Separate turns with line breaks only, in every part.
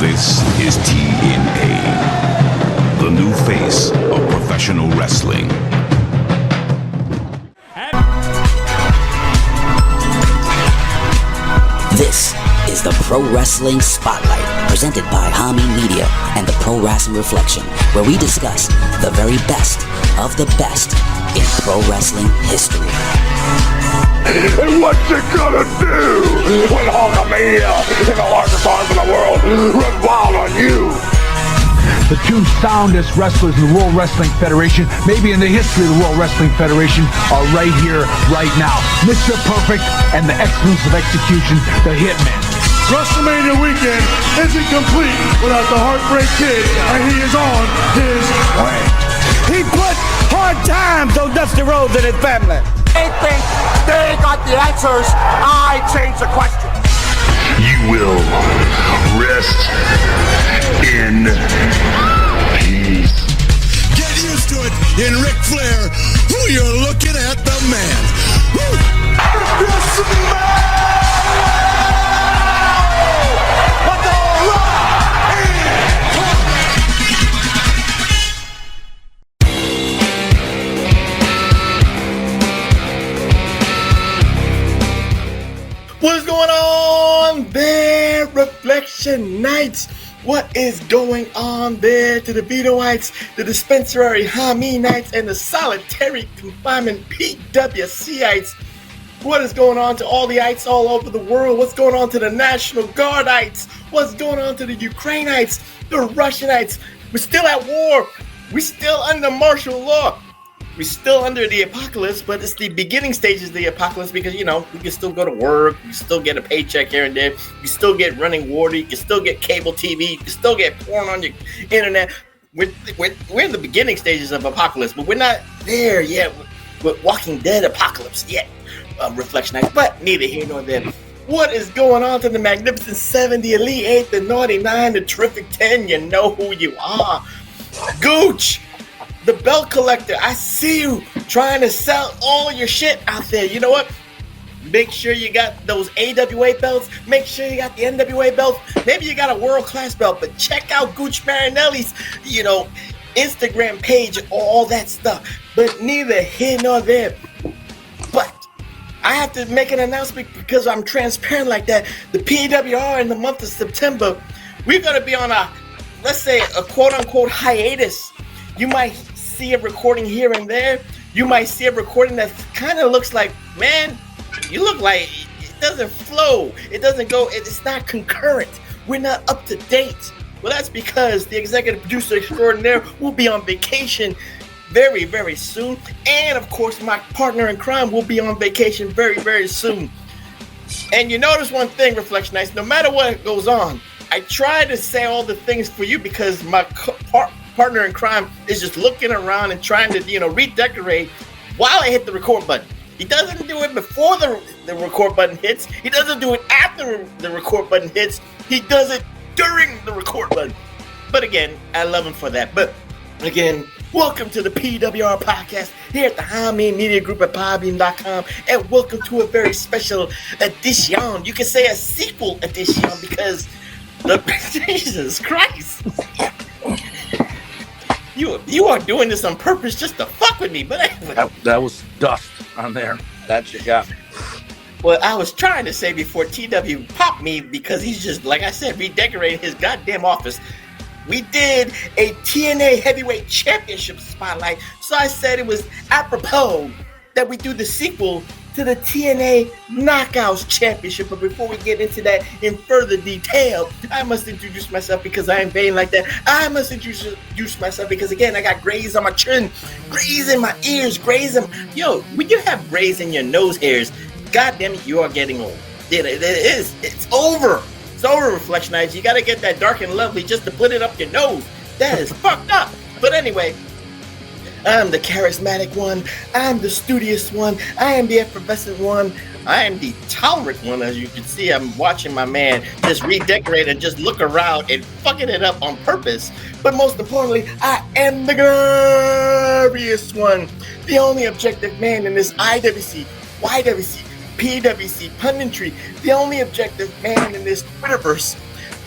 This is TNA, the new face of professional wrestling.
This is the Pro Wrestling Spotlight, presented by Hami Media and the Pro Wrasslin Reflection, where we discuss the very best of the best in pro wrestling history.
And what you gonna do when Hulkamania and the largest arms in the world run wild on you?
The two soundest wrestlers in the World Wrestling Federation, maybe in the history of the World Wrestling Federation, are right here, right now. Mr. Perfect and the excellence of execution, the Hitman.
WrestleMania weekend isn't complete without the Heartbreak Kid, and he is on his way.
He put hard times on Dusty Rhodes and his family.
They think they got the answers. I change the question.
You will rest in peace.
Get used to it in Ric Flair. Who you're looking at, the man. Woo.
This man! What the
What is going on there, Reflection Knights? What is going on there to the Vetoites, the Dispensary Hami Knights, and the Solitary Confinement PWCites? What is going on to all the ites all over the world? What's going on to the National Guardites? What's going on to the Ukrainites, the Russianites? We're still at war. We're still under martial law. We're still under the apocalypse, but it's the beginning stages of the apocalypse because, you know, we can still go to work, you can still get a paycheck here and there, you can still get running water, you can still get cable TV, you can still get porn on your internet. We're in the beginning stages of apocalypse, but we're not there yet with Walking Dead apocalypse yet, Reflection Nights, but neither here nor there. What is going on to the Magnificent 7, the Elite 8, the Naughty 9, the Terrific 10? You know who you are. Gooch! The belt collector, I see you trying to sell all your shit out there. You know what? Make sure you got those AWA belts. Make sure you got the NWA belts. Maybe you got a world-class belt, but check out Gooch Marinelli's, Instagram page, all that stuff. But neither here nor there. But I have to make an announcement because I'm transparent like that. The PWR in the month of September, we're going to be on let's say a quote-unquote hiatus. You might see a recording here and there. You might see a recording that kind of looks like, man, you look like it doesn't flow. It doesn't go, it's not concurrent. We're not up to date. Well, that's because the executive producer extraordinaire will be on vacation very, very soon. And of course, my partner in crime will be on vacation very, very soon. And you notice one thing, Reflection Nights, no matter what goes on, I try to say all the things for you because my partner in crime is just looking around and trying to, redecorate while I hit the record button. He doesn't do it before the record button hits. He doesn't do it after the record button hits. He does it during the record button. But again, I love him for that. But again, welcome to the PWR podcast here at the Hami Media Group at podbean.com, and welcome to a very special edition. You can say a sequel edition because Jesus Christ. You are doing this on purpose just to fuck with me, but anyway.
That was dust on there. That you got me.
Well, I was trying to say before TW popped me because he's just, like I said, redecorating his goddamn office. We did a TNA Heavyweight Championship spotlight, so I said it was apropos that we do the sequel to the TNA Knockouts Championship. But before we get into that in further detail, I must introduce myself because I am vain like that. I must introduce myself because, again, I got grays on my chin, grays in my ears, grays in... Yo, when you have grays in your nose hairs, goddamn it, you are getting old. It is. It's over. It's over, Reflection Nights. You got to get that dark and lovely just to put it up your nose. That is fucked up. But anyway... I'm the charismatic one. I'm the studious one. I am the effervescent one. I am the tolerant one. As you can see, I'm watching my man just redecorate and just look around and fucking it up on purpose. But most importantly, I am the glorious one. The only objective man in this IWC, YWC, PWC punditry. The only objective man in this Twitterverse.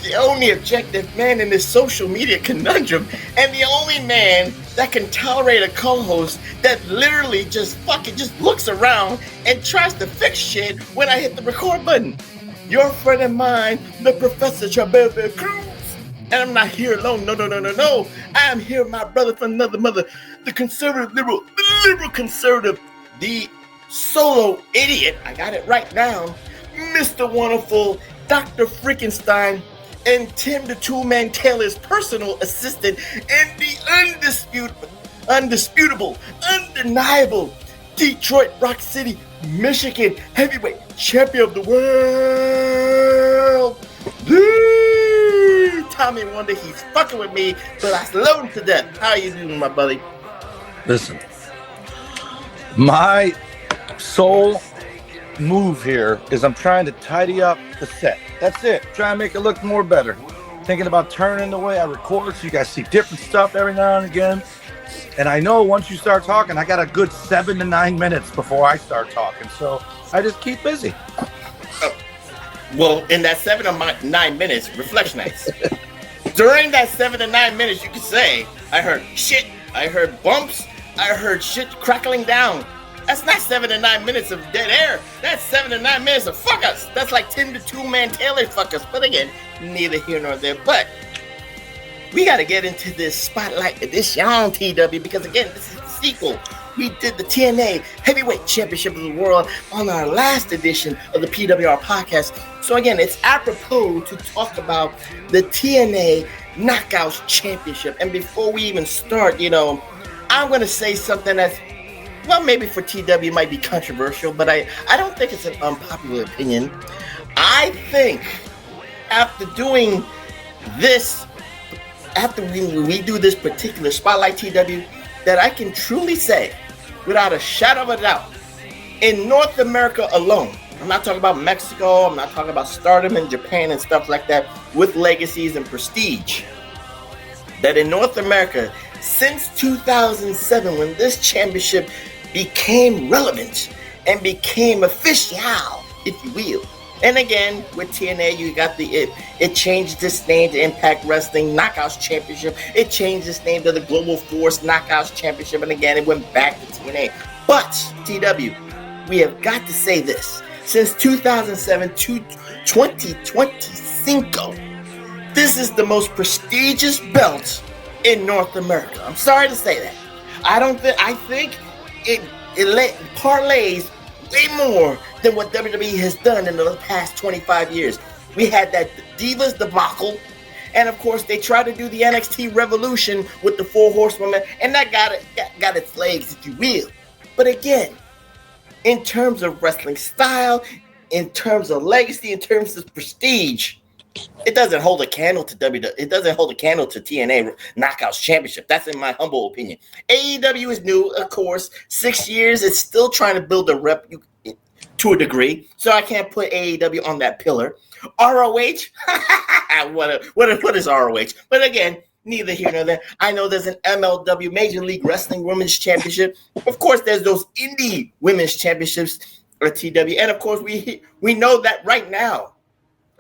the only objective man in this social media conundrum, and the only man that can tolerate a co-host that literally just looks around and tries to fix shit when I hit the record button. Your friend of mine, the Professor Chabelle Cruz. And I'm not here alone. No. I am here with my brother from another mother, the conservative liberal conservative, the solo idiot. I got it right now. Mr. Wonderful, Dr. Freakenstein, and Tim the Two-Man Taylor's personal assistant, and the undisputable, undeniable Detroit Rock City, Michigan heavyweight champion of the world, Tommy Wonder. He's fucking with me, but I love him to death. How you doing, my buddy?
Listen, my sole move here is I'm trying to tidy up the set. That's it. Trying to make it look more better. Thinking about turning the way I record so you guys see different stuff every now and again. And I know once you start talking, I got a good 7 to 9 minutes before I start talking. So I just keep busy.
Well, in that 7 to 9 minutes, reflection nights. During that 7 to 9 minutes, you could say, I heard shit, I heard bumps, I heard shit crackling down. That's not 7 to 9 minutes of dead air. That's 7 to 9 minutes of fuck us. That's like Tim the Two-Man Taylor fuck us. But again, neither here nor there. But we got to get into this spotlight edition on TW because again, this is the sequel. We did the TNA Heavyweight Championship of the World on our last edition of the PWR podcast. So again, it's apropos to talk about the TNA Knockout Championship. And before we even start, I'm going to say something that's, well, maybe for TW might be controversial, but I don't think it's an unpopular opinion. I think after doing this, after we do this particular spotlight TW, that I can truly say, without a shadow of a doubt, in North America alone, I'm not talking about Mexico, I'm not talking about Stardom in Japan and stuff like that, with legacies and prestige, that in North America, since 2007, when this championship became relevant and became official, if you will. And again, with TNA, you got it changed its name to Impact Wrestling Knockouts Championship. It changed its name to the Global Force Knockouts Championship. And again, it went back to TNA. But, TW, we have got to say this. Since 2007 to 2025, this is the most prestigious belt in North America. I'm sorry to say that. I think it parlays way more than what WWE has done in the past 25 years. We had that Divas debacle, and of course they tried to do the NXT Revolution with the 4 Horsewomen, and that got its legs, if you will. But again, in terms of wrestling style, in terms of legacy, in terms of prestige, it doesn't hold a candle to WWE. It doesn't hold a candle to TNA Knockouts Championship. That's in my humble opinion. AEW is new, of course. 6 years. It's still trying to build a rep to a degree. So I can't put AEW on that pillar. ROH? What is ROH? But again, neither here nor there. I know there's an MLW, Major League Wrestling Women's Championship. Of course, there's those indie women's championships or TW. And of course, we know that right now,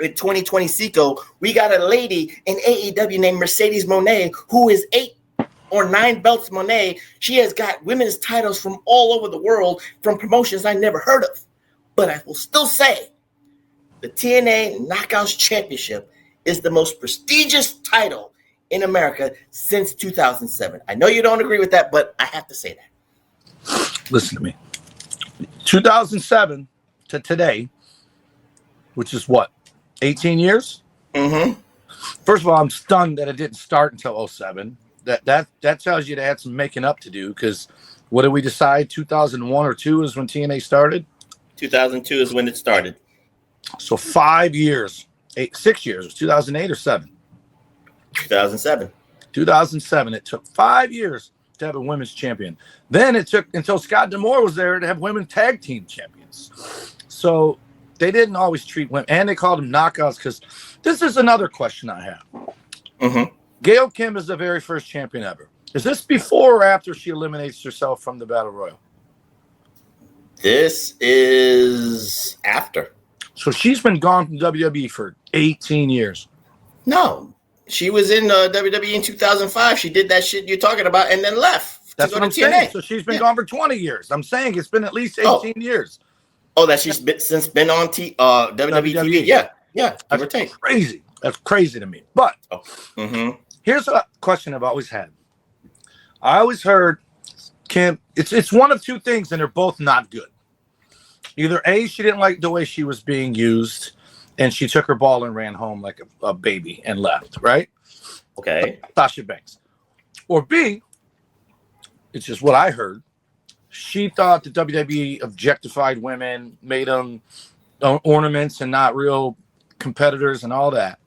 in 2020 Seco, we got a lady in AEW named Mercedes Moné, who is 8 or 9 belts Moné. She has got women's titles from all over the world, from promotions I never heard of. But I will still say the TNA Knockouts Championship is the most prestigious title in America since 2007. I know you don't agree with that, but I have to say that.
Listen to me. 2007 to today, which is what? 18 years?
Mm-hmm.
First of all, I'm stunned that it didn't start until 07. That tells you they had some making up to do, because what did we decide? 2001 or 2 is when TNA started?
2002 is when it started.
So 5 years. 6 years. It was 2008 or 7?
2007.
2007. It took 5 years to have a women's champion. Then it took until Scott D'Amore was there to have women tag team champions. So they didn't always treat women, and they called them knockouts, because this is another question I have.
Mm-hmm.
Gail Kim is the very first champion ever. Is this before or after she eliminates herself from the Battle Royal?
This is after.
So she's been gone from WWE for 18 years.
No, she was in WWE in 2005. She did that shit you're talking about, and then left.
That's what I'm saying. So she's been gone for 20 years. I'm saying it's been at least 18 years.
Oh, that she's been on WWE TV. Yeah, give or take.
Crazy. That's crazy to me. But here's a question I've always had. I always heard Kim. It's one of two things, and they're both not good. Either A, she didn't like the way she was being used, and she took her ball and ran home like a baby and left, right?
Okay.
Sasha Banks. Or B, it's just what I heard. She thought the WWE objectified women, made them ornaments and not real competitors and all that.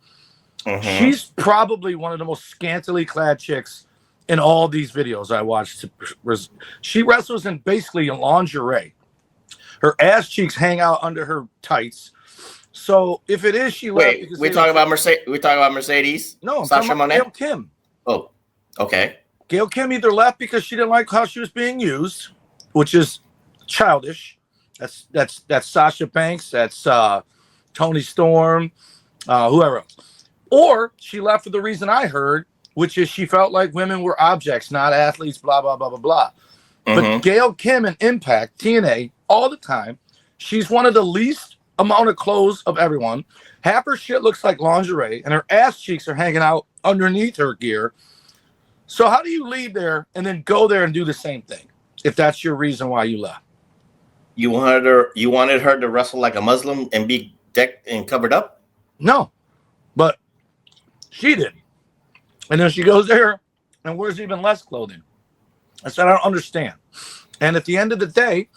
She's probably one of the most scantily clad chicks in all these videos I watched. She wrestles in basically lingerie. Her ass cheeks hang out under her tights. So if it is she left,
we talking about Mercedes. We talking about Mercedes.
No, I'm
Sasha
talking about Gail Kim.
Oh, okay.
Gail Kim either left because she didn't like how she was being used, which is childish. That's Sasha Banks. That's Toni Storm, whoever else. Or she left for the reason I heard, which is she felt like women were objects, not athletes. Blah blah blah blah blah. But Gail Kim in Impact, TNA, all the time, she's one of the least amount of clothes of everyone. Half her shit looks like lingerie, and her ass cheeks are hanging out underneath her gear. So how do you leave there and then go there and do the same thing if that's your reason why you left?
You wanted her to wrestle like a Muslim and be decked and covered up?
No, but she did. And then she goes there and wears even less clothing. I said, I don't understand. And at the end of the day,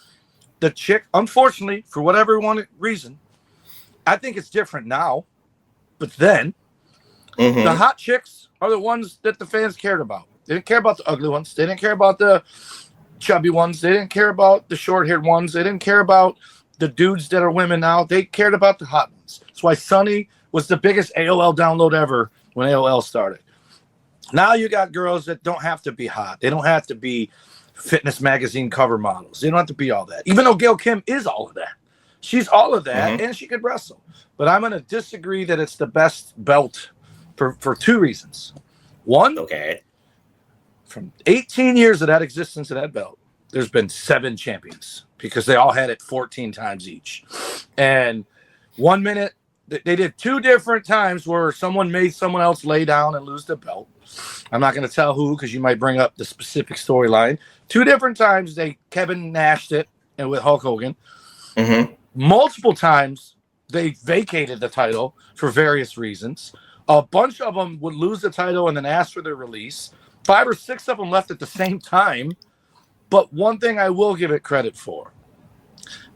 the chick, unfortunately, for whatever reason, I think it's different now. But then, the hot chicks are the ones that the fans cared about. They didn't care about the ugly ones. They didn't care about the chubby ones. They didn't care about the short-haired ones. They didn't care about the dudes that are women now. They cared about the hot ones. That's why Sunny was the biggest AOL download ever when AOL started. Now you got girls that don't have to be hot. They don't have to be fitness magazine cover models. They don't have to be all that. Even though Gail Kim is all of that. She's all of that, and she could wrestle. But I'm going to disagree that it's the best belt for two reasons. One, from 18 years of that existence of that belt, there's been 7 champions because they all had it 14 times each. And 1 minute, they did 2 different times where someone made someone else lay down and lose the belt. I'm not going to tell who because you might bring up the specific storyline. 2 different times Kevin Nashed it and with Hulk Hogan. Multiple times they vacated the title for various reasons. A bunch of them would lose the title and then ask for their release. 5 or 6 of them left at the same time. But one thing I will give it credit for,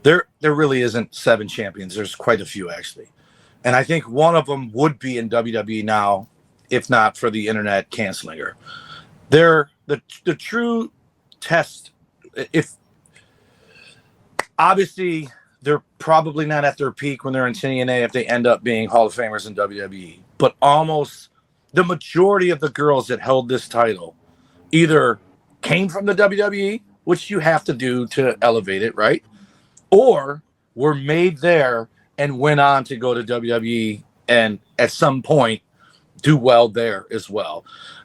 there really isn't 7 champions. There's quite a few actually. And I think one of them would be in WWE now, if not for the internet canceling her. They're the true test. If obviously they're probably not at their peak when they're in TNA if they end up being Hall of Famers in WWE. But almost the majority of the girls that held this title either came from the WWE, which you have to do to elevate it, right? Or were made there and went on to go to WWE and at some point do well there as well.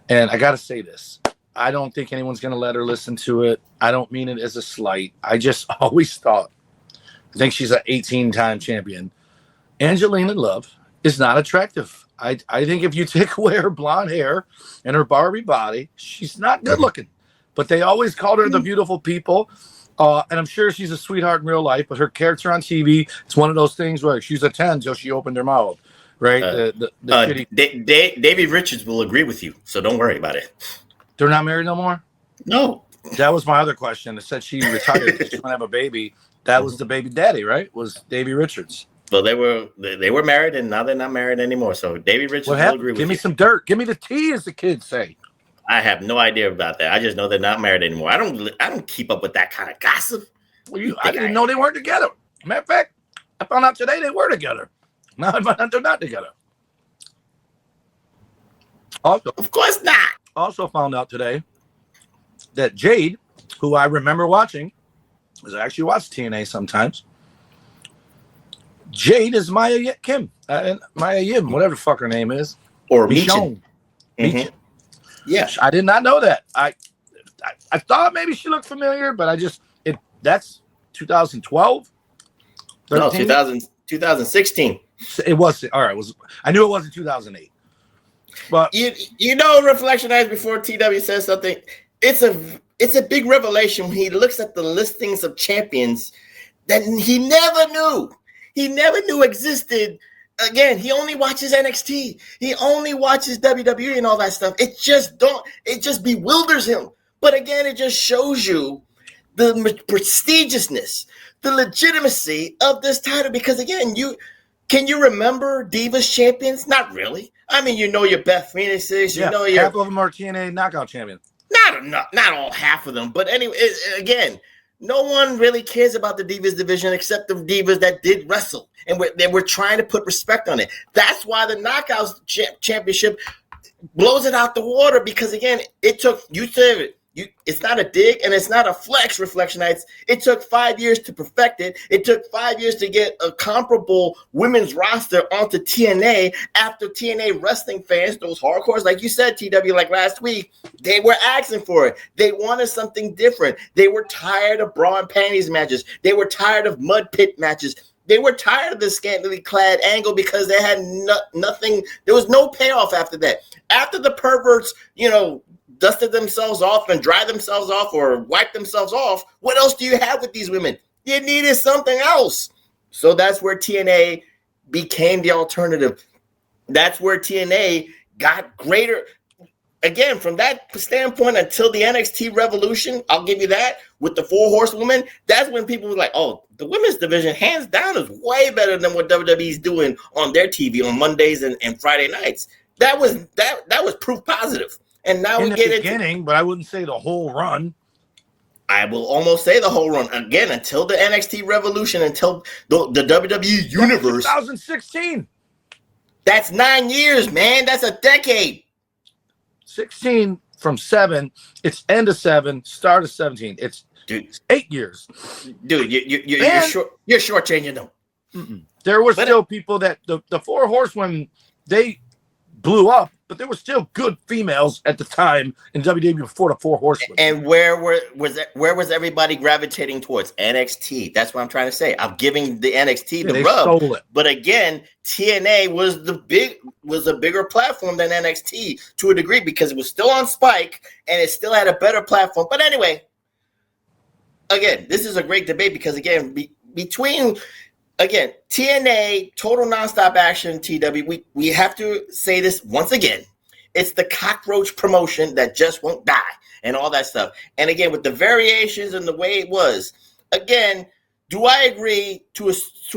And I got to say this. I don't think anyone's going to let her listen to it. I don't mean it as a slight. I just always thought, I think she's an 18-time champion. Angelina Love is not attractive. I think if you take away her blonde hair and her Barbie body, she's not good looking. But they always called her the beautiful people. And I'm sure she's a sweetheart in real life, but her character on TV, it's one of those things where she's a 10 until she opened her mouth, right?
Davey Richards will agree with you, so don't worry about it.
They're not married no more?
No.
That was my other question. It said she retired because she want to have a baby. That was the baby daddy, right? Was Davey Richards.
Well, they were married, and now they're not married anymore. So Davey Richards will agree with you.
Give me some dirt. Give me the tea, as the kids say.
I have no idea about that. I just know they're not married anymore. I don't keep up with that kind of gossip.
Well, I didn't know they weren't together. Matter of fact, I found out today they were together. Now I found out they're not together. Also,
of course not.
Also found out today that Jade, who I remember watching, because I actually watch TNA sometimes. Jade is Maya Kim, Maya Yim, whatever the fuck her name is.
Or Michin.
Michin.
Yeah.
I did not know that. I thought maybe she looked familiar, but that's 2012?
No, 2016.
It was, all right. I knew it wasn't 2008. But
you know, Reflection Nights, before TW says something, it's a big revelation when he looks at the listings of champions that he never knew existed. Again, he only watches NXT. He only watches WWE and all that stuff. It just bewilders him. But again, it just shows you the prestigiousness, the legitimacy of this title. Because again, can you remember Divas champions? Not really. I mean, you know your Beth Phoenixes. You know your
half of them are TNA Knockout champions.
Not all half of them. But anyway, again, no one really cares about the Divas division except the Divas that did wrestle. And they were trying to put respect on it. That's why the Knockouts Championship blows it out the water. Because again, it took, you said it, it's not a dig and it's not a flex, Reflection Nights. It took 5 years to perfect it. It took 5 years to get a comparable women's roster onto TNA after TNA wrestling fans, those hardcores, like you said, TW, like last week, they were asking for it. They wanted something different. They were tired of bra and panties matches. They were tired of mud pit matches. They were tired of the scantily clad angle because they had nothing. There was no payoff after that. After the perverts, dusted themselves off and dried themselves off or wiped themselves off, what else do you have with these women? You needed something else. So that's where TNA became the alternative. That's where TNA got greater. Again, from that standpoint, until the NXT revolution, I'll give you that, with the 4 horsewomen, that's when people were like, oh, the women's division, hands down, is way better than what WWE's doing on their TV on Mondays and Friday nights. That was proof positive. And now we get it.
Beginning, but I wouldn't say the whole run.
I will almost say the whole run. Again, until the NXT revolution, until the WWE universe.
2016.
That's 9 years, man. That's a decade.
16 from 7. It's end of 7, start of 17. It's 8 years.
Dude, you're shortchanging them.
There were still people that the 4 horsewomen, they blew up, but there were still good females at the time in WWE before the 4 horsewomen.
And where was everybody gravitating towards? NXT. That's what I'm trying to say. I'm giving the NXT the rub.
Stole it.
But again, TNA was a bigger platform than NXT to a degree because it was still on Spike and it still had a better platform. But anyway, again, this is a great debate because again, between TNA, total nonstop action, TW, we have to say this once again. It's the cockroach promotion that just won't die and all that stuff. And again, with the variations and the way it was, again, do I agree to a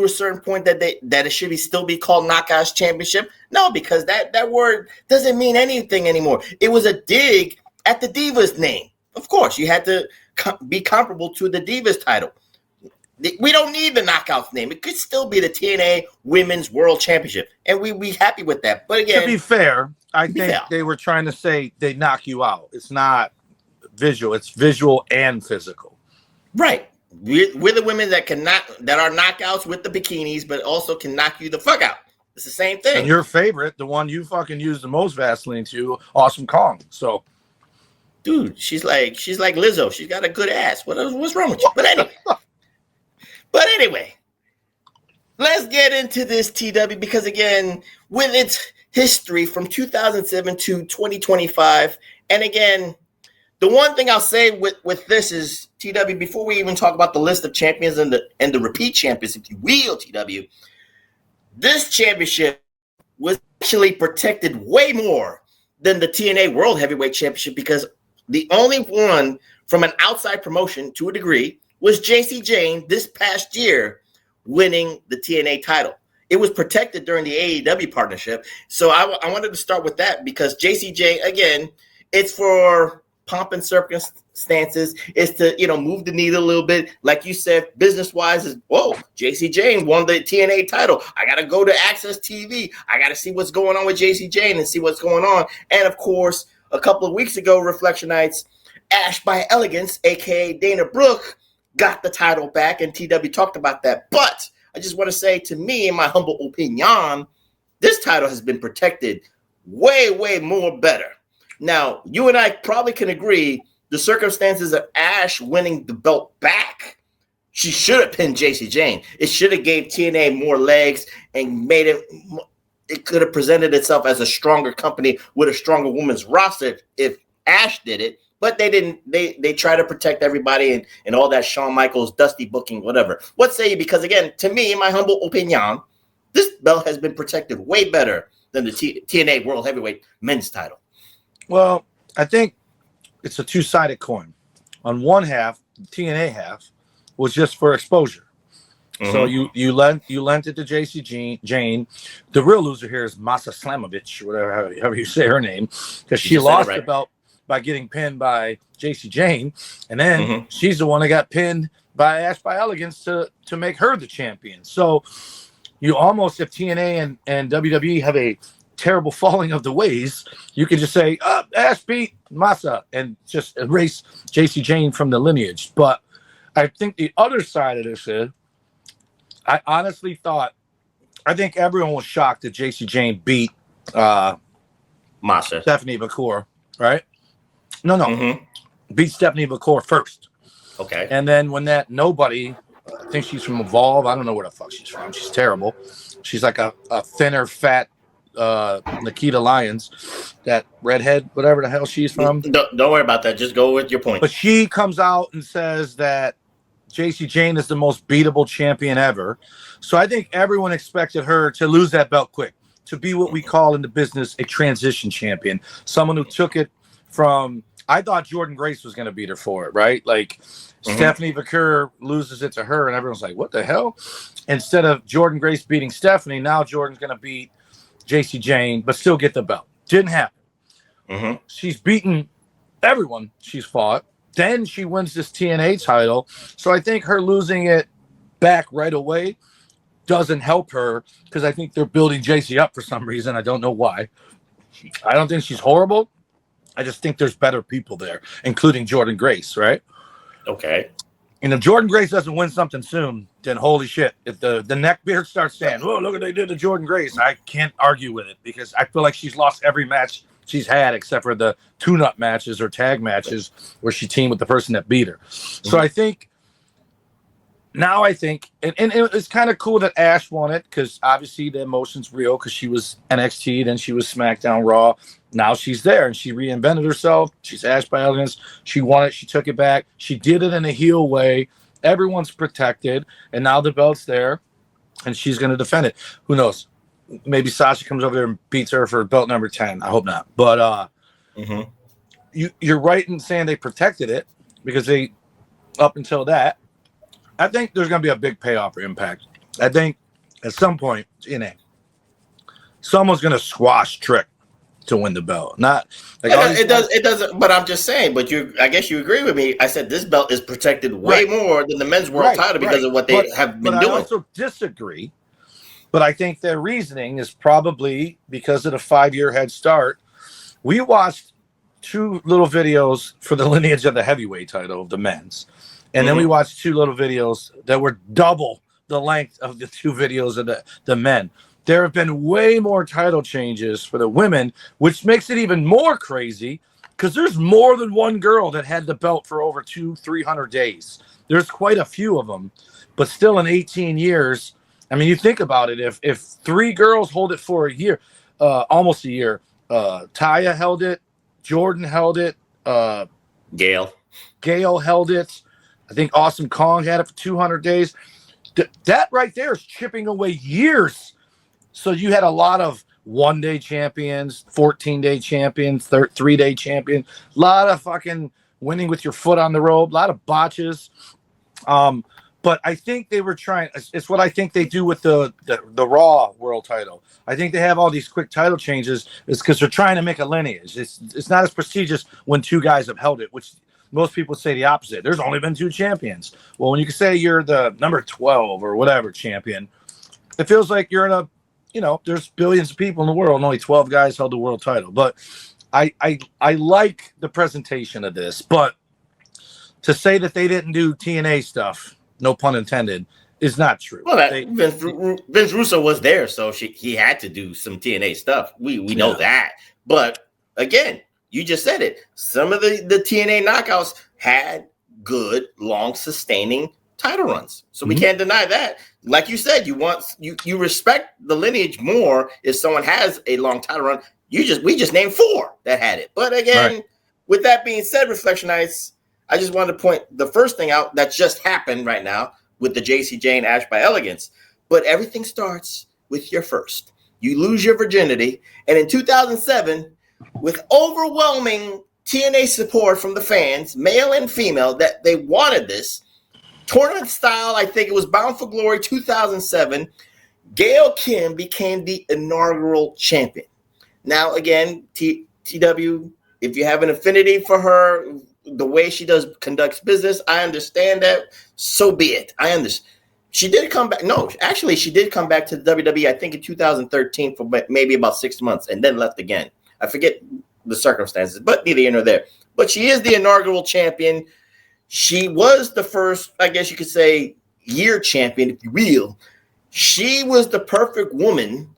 certain point that it should still be called Knockouts Championship? No, because that word doesn't mean anything anymore. It was a dig at the Divas name. Of course, you had to be comparable to the Divas title. We don't need the Knockouts name. It could still be the TNA Women's World Championship, and we'd be happy with that. But again,
to be fair, I think they were trying to say they knock you out. It's not visual. It's visual and physical.
Right. We're the women that are knockouts with the bikinis, but also can knock you the fuck out. It's the same thing.
And your favorite, the one you fucking use the most Vaseline to, Awesome Kong. So,
dude, she's like Lizzo. She's got a good ass. What's wrong with you? But anyway, let's get into this, TW, because again, with its history from 2007 to 2025, and again, the one thing I'll say with this is, TW, before we even talk about the list of champions and the repeat champions, if you will, TW, this championship was actually protected way more than the TNA World Heavyweight Championship because the only one from an outside promotion, to a degree, was JC Jane this past year winning the TNA title. It was protected during the AEW partnership. So I wanted to start with that because JC Jane, again, it's for pomp and circumstances. It's to, move the needle a little bit. Like you said, business-wise, is, whoa, JC Jane won the TNA title. I got to go to Access TV. I got to see what's going on with JC Jane and see what's going on. And, of course, a couple of weeks ago, Reflection Nights, Ash by Elegance, a.k.a. Dana Brooke, got the title back, and TW talked about that. But I just want to say, to me, in my humble opinion, this title has been protected way more better. Now, you and I probably can agree the circumstances of Ash winning the belt back, she should have pinned JC Jane. It should have gave TNA more legs and made it could have presented itself as a stronger company with a stronger women's roster if Ash did it. But they didn't. They try to protect everybody and all that Shawn Michaels, dusty booking, whatever. What say you? Because again, to me, in my humble opinion, this belt has been protected way better than the TNA World Heavyweight Men's title.
Well, I think it's a two-sided coin. On one half, the TNA half was just for exposure. Mm-hmm. So you lent it to JC Jane. The real loser here is Masa Slamovich, whatever however you say her name, because she lost the belt by getting pinned by JC Jane, and then she's the one that got pinned by Ash by Elegance to make her the champion. So you almost, if TNA and WWE have a terrible falling of the ways, you can just say, Ash beat Masa and just erase JC Jane from the lineage. But I think the other side of this is, I honestly thought, I think everyone was shocked that JC Jane beat
Masa.
Stephanie McCool, right? No. Beat Stephanie McCool first.
Okay.
And then when that nobody, I think she's from Evolve. I don't know where the fuck she's from. She's terrible. She's like a thinner, fat Nikita Lyons, that redhead, whatever the hell she's from.
Don't worry about that. Just go with your point.
But she comes out and says that JC Jane is the most beatable champion ever. So I think everyone expected her to lose that belt quick, to be what we call in the business a transition champion, someone who took it from. I thought Jordan Grace was going to beat her for it, right? Like Stephanie McCool loses it to her, and everyone's like, "What the hell?" Instead of Jordan Grace beating Stephanie, now Jordan's going to beat JC Jane, but still get the belt. Didn't happen. She's beaten everyone she's fought. Then she wins this TNA title. So I think her losing it back right away doesn't help her, because I think they're building JC up for some reason. I don't know why. I don't think she's horrible. I just think there's better people there, including Jordan Grace, right?
Okay.
And if Jordan Grace doesn't win something soon, then holy shit. If the neckbeard starts saying, "Oh, look what they did to Jordan Grace," I can't argue with it, because I feel like she's lost every match she's had except for the tune-up matches or tag matches where she teamed with the person that beat her. So I think, and it's kind of cool that Ash won it, because obviously the emotion's real, because she was NXT, then she was SmackDown Raw. Now she's there, and she reinvented herself. She's Ash by Elegance. She won it. She took it back. She did it in a heel way. Everyone's protected, and now the belt's there, and she's going to defend it. Who knows? Maybe Sasha comes over there and beats her for belt number 10. I hope not. But you're right in saying they protected it, because they, up until that, I think there's going to be a big payoff for Impact. I think at some point, someone's going to squash Trick to win the belt. Not like
it doesn't. But I'm just saying. But I guess you agree with me. I said this belt is protected way more than the men's world title because of what they have been doing.
I also disagree. But I think their reasoning is probably because of the 5-year head start. We watched 2 little videos for the lineage of the heavyweight title of the men's. And then we watched 2 little videos that were double the length of the 2 videos of the men. There have been way more title changes for the women, which makes it even more crazy, because there's more than one girl that had the belt for over 200-300 days. There's quite a few of them, but still in 18 years, I mean, you think about it, if 3 girls hold it for a year, almost a year, Taya held it, Jordan held it,
Gail
held it. I think Awesome Kong had it for 200 days. That right there is chipping away years. So you had a lot of 1-day champions, 14-day champions, 3-day champions, a lot of fucking winning with your foot on the rope, a lot of botches. But I think they were trying. It's what I think they do with the Raw world title. I think they have all these quick title changes. It's because they're trying to make a lineage. It's not as prestigious when 2 guys have held it, which most people say the opposite. There's only been 2 champions. Well, when you can say you're the number 12 or whatever champion, it feels like you're in a, there's billions of people in the world and only 12 guys held the world title. But I like the presentation of this. But to say that they didn't do TNA stuff, no pun intended, is not true.
Well, Vince Russo was there, so he had to do some TNA stuff. We know that. But again, you just said it. Some of the TNA knockouts had good, long, sustaining title runs. So we can't deny that. Like you said, you respect the lineage more if someone has a long title run. We just named 4 that had it. But again, with that being said, Reflectionites, I just wanted to point the first thing out that just happened right now with the JC Jane Ash by Elegance. But everything starts with your first. You lose your virginity. And in 2007, with overwhelming TNA support from the fans, male and female, that they wanted this, tournament style, I think it was Bound for Glory 2007, Gail Kim became the inaugural champion. Now, again, TW, if you have an affinity for her, the way she conducts business, I understand that. So be it. I understand. She did come back. No, actually, she did come back to the WWE, I think in 2013 for maybe about 6 months and then left again. I forget the circumstances, but neither here nor there. But she is the inaugural champion. She was the first, I guess you could say, year champion, if you will. She was the perfect woman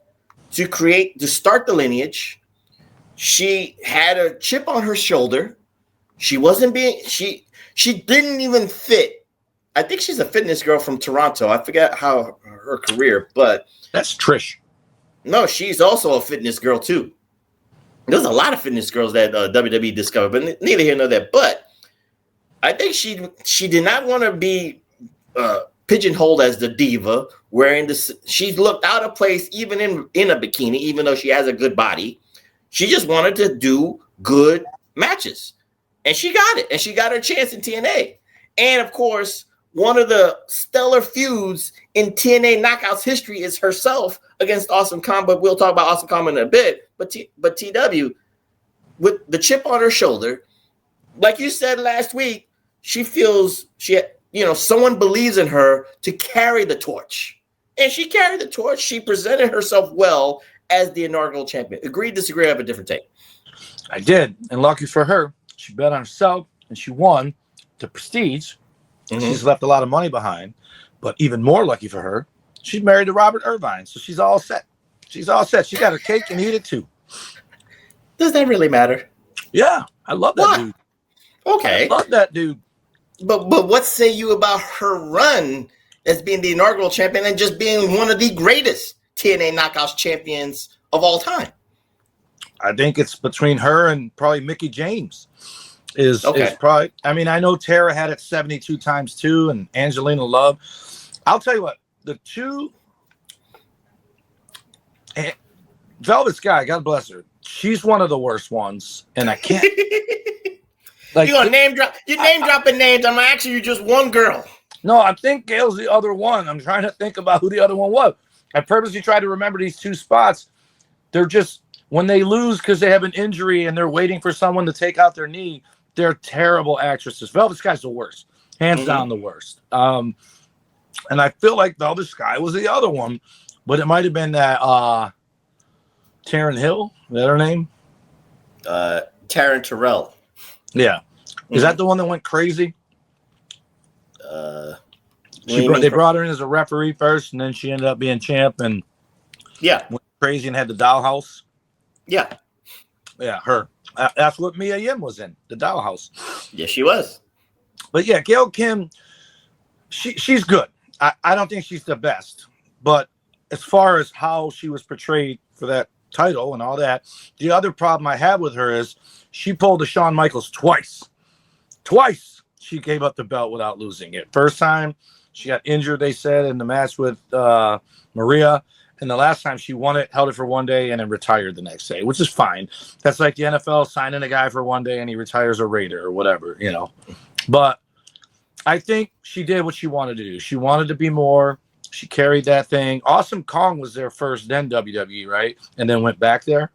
to start the lineage. She had a chip on her shoulder. She didn't even fit. I think she's a fitness girl from Toronto. I forget how her career, but
that's Trish.
No, she's also a fitness girl too. There's a lot of fitness girls that WWE discovered, but neither here nor there. But I think she did not want to be pigeonholed as the diva, wearing this. She looked out of place even in a bikini, even though she has a good body. She just wanted to do good matches, and she got it, and she got her chance in TNA. And of course, one of the stellar feuds in TNA Knockouts history is herself against Awesome Kong, but we'll talk about Awesome Kong in a bit. But TW, with the chip on her shoulder, like you said last week, she feels someone believes in her to carry the torch. And she carried the torch. She presented herself well as the inaugural champion. Agree, disagree, I have a different take.
I did. And lucky for her, she bet on herself and she won the prestige. She's left a lot of money behind. But even more lucky for her, she's married to Robert Irvine. So she's all set. She's all set. She got her cake and eat it too.
Does that really matter?
Yeah. I love that dude.
Okay.
I love that dude.
But what say you about her run as being the inaugural champion and just being one of the greatest TNA Knockouts champions of all time?
I think it's between her and probably Mickie James. Is probably. I mean, I know Tara had it 72 times too, and Angelina Love. I'll tell you what, the two. Velvet Sky, God bless her. She's one of the worst ones, and I can't.
Like, you're name dropping names. I'm actually you just one girl.
No, I think Gail's the other one. I'm trying to think about who the other one was. I purposely tried to remember these two spots. They're just when they lose because they have an injury and they're waiting for someone to take out their knee. They're terrible actresses. Velvet Sky's the worst, hands down the worst. And I feel like Velvet Sky was the other one, but it might have been that Taryn Hill. Is that her name?
Taryn Terrell.
Yeah. Is that the one that went crazy? They brought her in as a referee first, and then she ended up being champ and went crazy and had the dollhouse.
Yeah.
Yeah, her. That's what Mia Yim was in, the dollhouse.
Yes, she was.
But yeah, Gail Kim, she's good. I don't think she's the best. But as far as how she was portrayed for that title and all that, the other problem I have with her is she pulled a Shawn Michaels twice. Twice she gave up the belt without losing it. First time she got injured, they said, in the match with Maria. And the last time she won it, held it for one day, and then retired the next day, which is fine. That's like the NFL signing a guy for one day and he retires a Raider or whatever, But I think she did what she wanted to do. She wanted to be more. She carried that thing. Awesome Kong was there first, then WWE, right? And then went back there?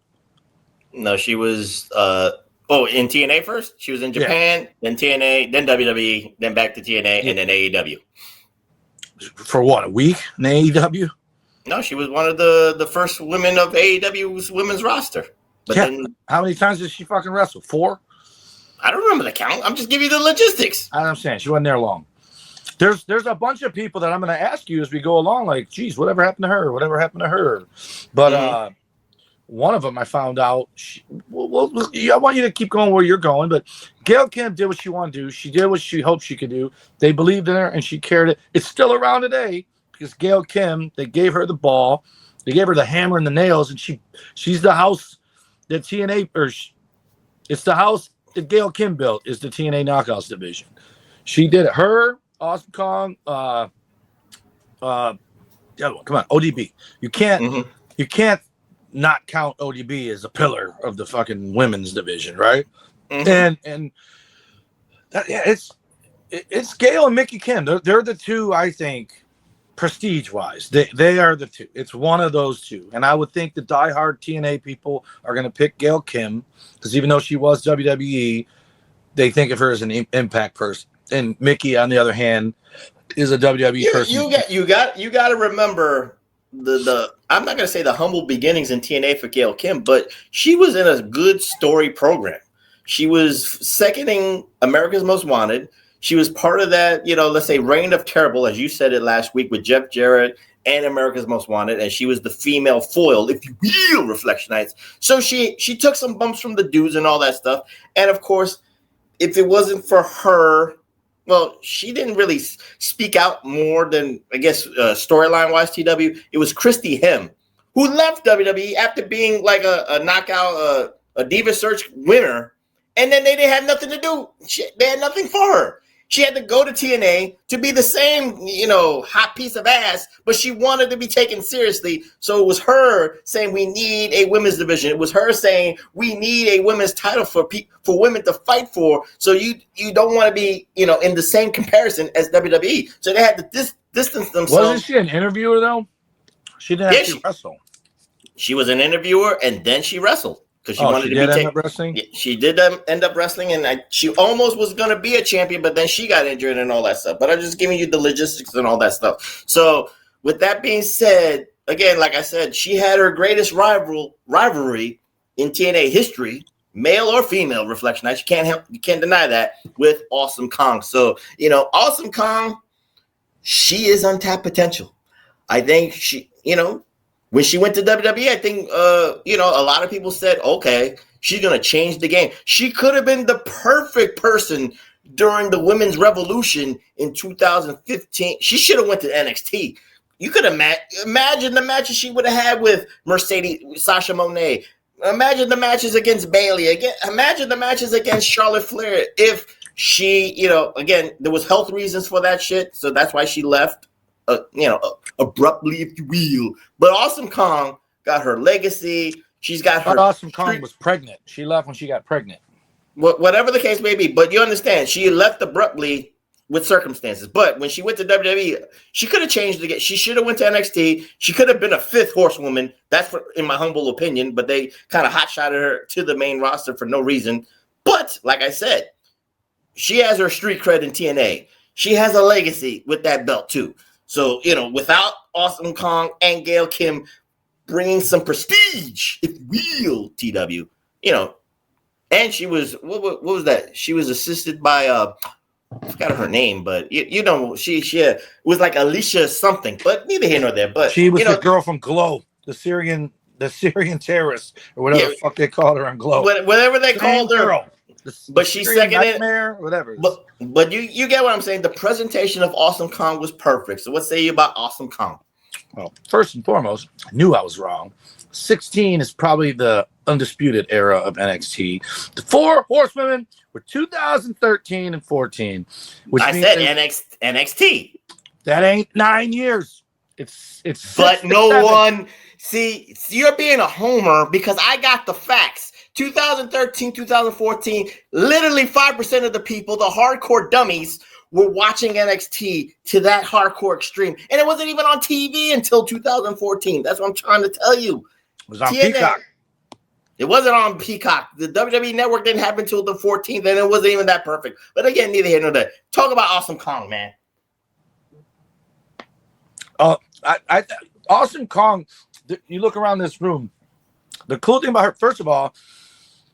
No, she was in TNA first? She was in Japan, then TNA, then WWE, then back to TNA, and then AEW.
For what, a week in AEW?
No, she was one of the first women of AEW's women's roster. But then,
how many times did she fucking wrestle? 4?
I don't remember the count. I'm just giving you the logistics.
I don't understand. She wasn't there long. there's a bunch of people that I'm going to ask you as we go along, like, geez, whatever happened to her? Whatever happened to her? But one of them I found out. I want you to keep going where you're going, but Gail Kim did what she wanted to do. She did what she hoped she could do. They believed in her, and she carried it. It's still around today because Gail Kim, they gave her the ball. They gave her the hammer and the nails, and she's the house that TNA, it's the house that Gail Kim built, is the TNA Knockouts division. She did it. Her, Awesome Kong, come on, ODB. You can't not count ODB as a pillar of the fucking women's division, right? And that, yeah, it's Gail and Mickey Kim. They're the two, I think, prestige-wise. They are the two. It's one of those two. And I would think the diehard TNA people are going to pick Gail Kim because even though she was WWE, they think of her as an Impact person. And Mickey, on the other hand, is a WWE person.
You got to remember the I'm not going to say the humble beginnings in TNA for Gail Kim, but she was in a good story program. She was seconding America's Most Wanted. She was part of that, let's say Reign of Terrible, as you said it last week with Jeff Jarrett and America's Most Wanted, and she was the female foil, if you will, Reflectionites. So she took some bumps from the dudes and all that stuff. And of course, if it wasn't for her, well, she didn't really speak out more than, I guess, storyline-wise, TW. It was Christy Hem, who left WWE after being like a knockout, a Diva Search winner, and then they didn't have nothing to do. They had nothing for her. She had to go to TNA to be the same, hot piece of ass, but she wanted to be taken seriously. So it was her saying we need a women's division. It was her saying we need a women's title for women to fight for. So you don't want to be, in the same comparison as WWE. So they had to distance themselves.
Wasn't she an interviewer though? She didn't actually wrestle.
She was an interviewer and then she wrestled. Because she wanted to be
end up wrestling?
She did end up wrestling, and she almost was going to be a champion, but then she got injured and all that stuff. But I'm just giving you the logistics and all that stuff. So with that being said, again, like I said, she had her greatest rivalry in TNA history, male or female, Reflectionites. You can't deny that, with Awesome Kong. So, Awesome Kong, she is untapped potential. I think she, when she went to WWE, I think, a lot of people said, okay, she's going to change the game. She could have been the perfect person during the women's revolution in 2015. She should have went to NXT. You could imagine the matches she would have had with Sasha Monet. Imagine the matches against Bayley. Imagine the matches against Charlotte Flair. If she, again, there was health reasons for that shit, so that's why she left. Abruptly, if you will. But Awesome Kong got her legacy. She's got her.
Awesome Kong was pregnant. She left when she got pregnant.
Whatever the case may be, but you understand, she left abruptly with circumstances. But when she went to WWE, she could have changed the game. She should have went to NXT. She could have been a fifth horsewoman. That's in my humble opinion. But they kind of hotshotted her to the main roster for no reason. But like I said, she has her street cred in TNA. She has a legacy with that belt too. So, without Awesome Kong and Gail Kim bringing some prestige, if you will, TW, and she was, what was that? She was assisted by, I forgot her name, but, she was like Alicia something, but neither here nor there. But
she was the girl from Glow, the Syrian terrorist, or whatever the fuck they called her on Glow.
Whatever they called her.
Girl.
But she's second in,
whatever.
But you get what I'm saying. The presentation of Awesome Kong was perfect. So what say you about Awesome Kong?
Well, first and foremost, I knew I was wrong. 16 is probably the undisputed era of NXT. The four horsewomen were 2013 and 14. Which
I said NXT.
That ain't 9 years. It's.
But no one. See, you're being a homer because I got the facts. 2013, 2014, literally 5% of the people, the hardcore dummies, were watching NXT to that hardcore extreme. And it wasn't even on TV until 2014. That's what I'm trying to tell you.
It was on Peacock.
It wasn't on Peacock. The WWE Network didn't happen until the 14th, and it wasn't even that perfect. But again, neither here nor there. Talk about Awesome Kong, man.
Awesome Kong, you look around this room, the cool thing about her, first of all,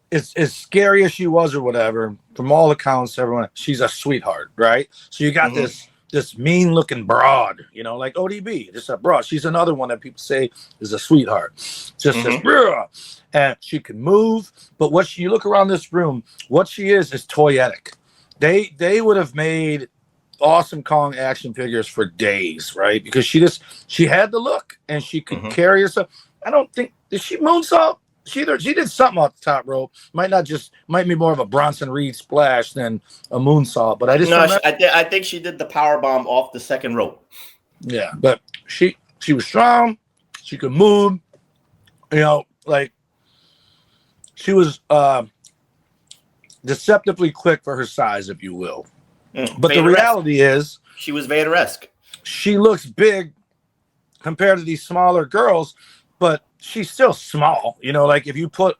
is as scary as she was or whatever, from all accounts, everyone, she's a sweetheart, right? So you got this this mean looking broad, you know, like ODB, just a broad. She's another one that people say is a sweetheart. Just this, and she can move. But you look around this room, what she is toyetic. They would have made Awesome Kong action figures for days, right? Because she had the look and she could carry herself. I don't think, did she moonsault? She did something off the top rope. Might be more of a Bronson Reed splash than a moonsault. But
I think she did the power bomb off the second rope.
Yeah, but she was strong. She could move. You know, like she was deceptively quick for her size, if you will. But the reality is,
she was Vader-esque.
She looks big compared to these smaller girls, but she's still small. You know, like if you put,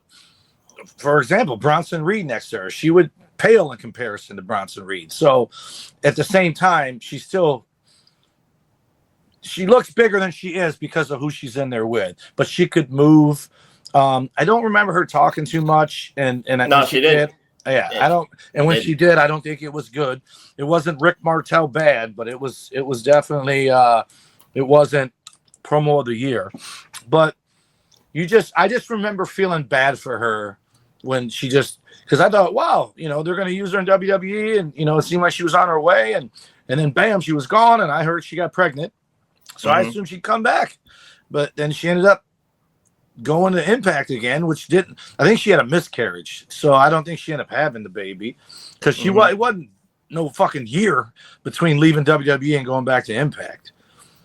for example, Bronson Reed next to her, she would pale in comparison to Bronson Reed. So at the same time, she looks bigger than she is because of who she's in there with. But she could move. I don't remember her talking too much, and
no, she did.
Yeah, I don't. And when she did, I don't think it was good. It wasn't Rick Martel bad, but it was definitely it wasn't promo of the year. But I just remember feeling bad for her when she because I thought, wow, you know, they're going to use her in WWE, and you know, it seemed like she was on her way, and then bam, she was gone, and I heard she got pregnant, so I assumed she'd come back, but then she ended up going to Impact again, which didn't. I think she had a miscarriage, so I don't think she ended up having the baby because it wasn't no fucking year between leaving WWE and going back to Impact.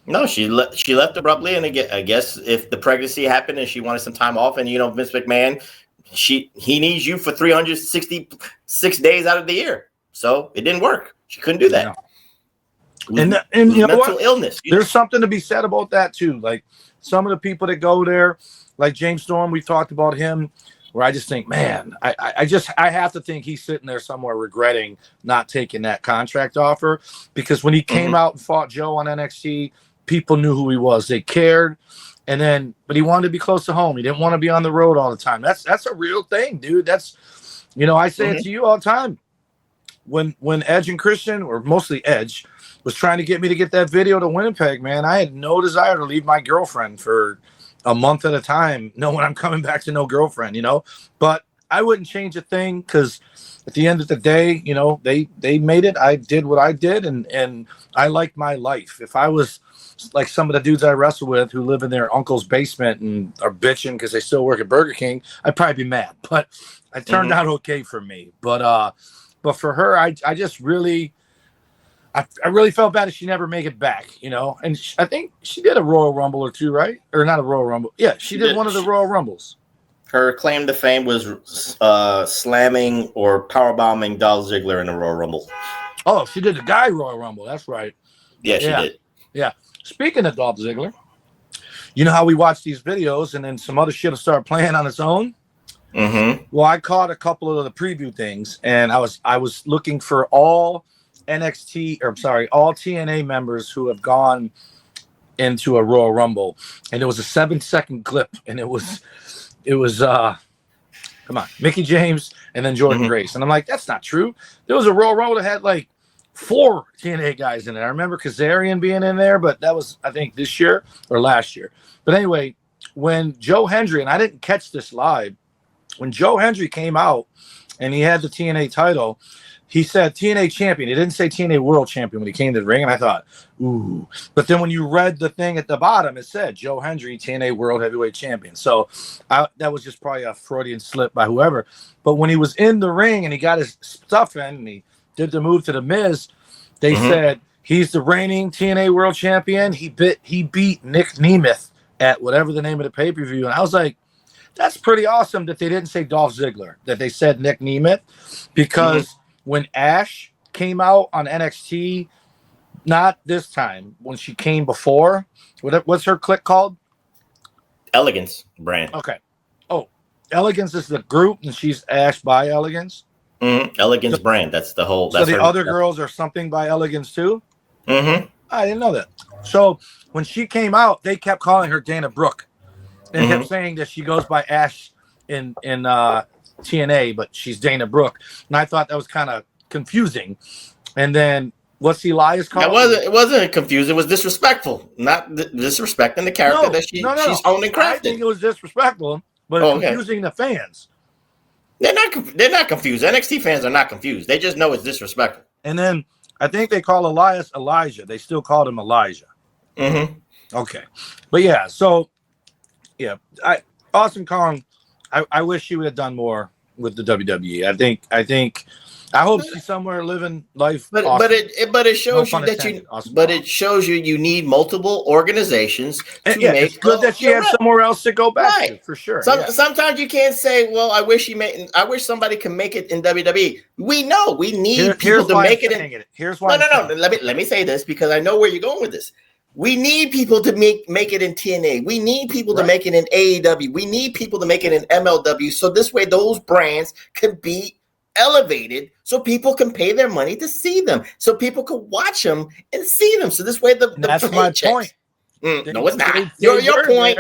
No, she left abruptly, and I guess if the pregnancy happened and she wanted some time off, and you know, Vince McMahon, he needs you for 366 days out of the year, so it didn't work. She couldn't do that.
And you know what?
Illness.
There's something to be said about that too. Like some of the people that go there, like James Storm, we talked about him, where I just think, man, I have to think he's sitting there somewhere regretting not taking that contract offer, because when he came out and fought Joe on NXT, people knew who he was. They cared. But he wanted to be close to home. He didn't want to be on the road all the time. That's a real thing, dude. That's, you know, I say it to you all the time. When Edge and Christian, or mostly Edge, was trying to get me to get that video to Winnipeg, man, I had no desire to leave my girlfriend for a month at a time, knowing I'm coming back to no girlfriend, you know. But I wouldn't change a thing, because at the end of the day, you know, they made it. I did what I did, and I liked my life. If I was like some of the dudes I wrestle with who live in their uncle's basement and are bitching because they still work at Burger King, I'd probably be mad. But it turned out okay for me. But for her, I just really, I really felt bad that she never made it back, you know. And I think she did a Royal Rumble or two, right? Or not a Royal Rumble. Yeah, she did one of the Royal Rumbles.
Her claim to fame was slamming or powerbombing Dolph Ziggler in the Royal Rumble.
Oh, she did the guy Royal Rumble. That's right.
Yeah, she did.
Yeah. Speaking of Dolph Ziggler, you know how we watch these videos and then some other shit will start playing on its own? Well, I caught a couple of the preview things, and I was looking for all all TNA members who have gone into a Royal Rumble, and it was a 7-second clip, and it was come on, Mickie James and then Jordynne Grace, and I'm like, that's not true. There was a Royal Rumble that had like 4 TNA guys in it. I remember Kazarian being in there, but that was, I think, this year or last year. But anyway, when Joe Hendry, and I didn't catch this live, when Joe Hendry came out and he had the TNA title, he said TNA champion. He didn't say TNA world champion when he came to the ring, and I thought, ooh. But then when you read the thing at the bottom, it said Joe Hendry, TNA world heavyweight champion. So that was just probably a Freudian slip by whoever. But when he was in the ring and he got his stuff in and he did the move to the Miz, they said he's the reigning TNA world champion. He beat Nick Nemeth at whatever the name of the pay-per-view. And I was like, that's pretty awesome that they didn't say Dolph Ziggler, that they said Nick Nemeth, because when Ash came out on NXT, not this time, when she came before, what's her clique called?
Elegance brand.
Okay. Oh, Elegance is the group, and she's Ash by Elegance?
Elegance brand. That's the whole. That's
so the other girls are something by Elegance too?
I
didn't know that. So when she came out, they kept calling her Dana Brooke, and kept saying that she goes by Ash in TNA, but she's Dana Brooke. And I thought that was kind of confusing. And then What's Elias called?
It wasn't confused. It was disrespectful, not disrespecting the character that she's honed and crafted.
I think it was disrespectful, but confusing the fans.
They're not confused. NXT fans are not confused. They just know it's disrespectful.
And then I think they call Elias Elijah. They still called him Elijah.
Mm-hmm.
Okay, but yeah. So yeah, Awesome Kong. I wish she would have done more with the WWE. I hope she's somewhere living life.
But it shows you that it shows you need multiple organizations to make.
It's good that she has somewhere else to go back to, for sure.
Sometimes you can't say, "Well, I wish somebody can make it in WWE." We know we need people to make it.
Here's why.
No. Let me say this because I know where you're going with this. We need people to make it in TNA. We need people to make it in AEW. We need people to make it in MLW. So this way, those brands can be elevated so people can pay their money to see them, so people can watch them and see them. So this way,
that's my point.
No, it's not. Your point.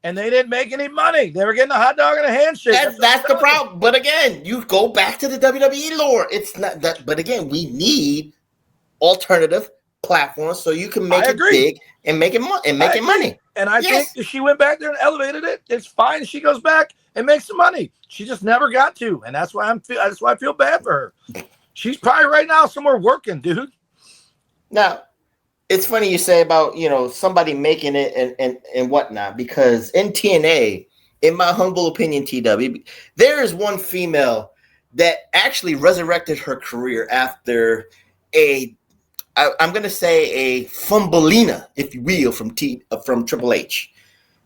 And they didn't make any money. They were getting a hot dog and a handshake.
That's the problem. But again, you go back to the WWE lore. It's not that. But again, we need alternative platforms so you can make it big and make it money.
And I think if she went back there and elevated it, it's fine. She goes back and makes some money. She just never got to, and that's why I feel bad for her. She's probably right now somewhere working, dude.
Now, it's funny you say about somebody making it and whatnot, because in TNA, in my humble opinion, TW, there is one female that actually resurrected her career after I'm going to say a fumbleina, if you will, from Triple H.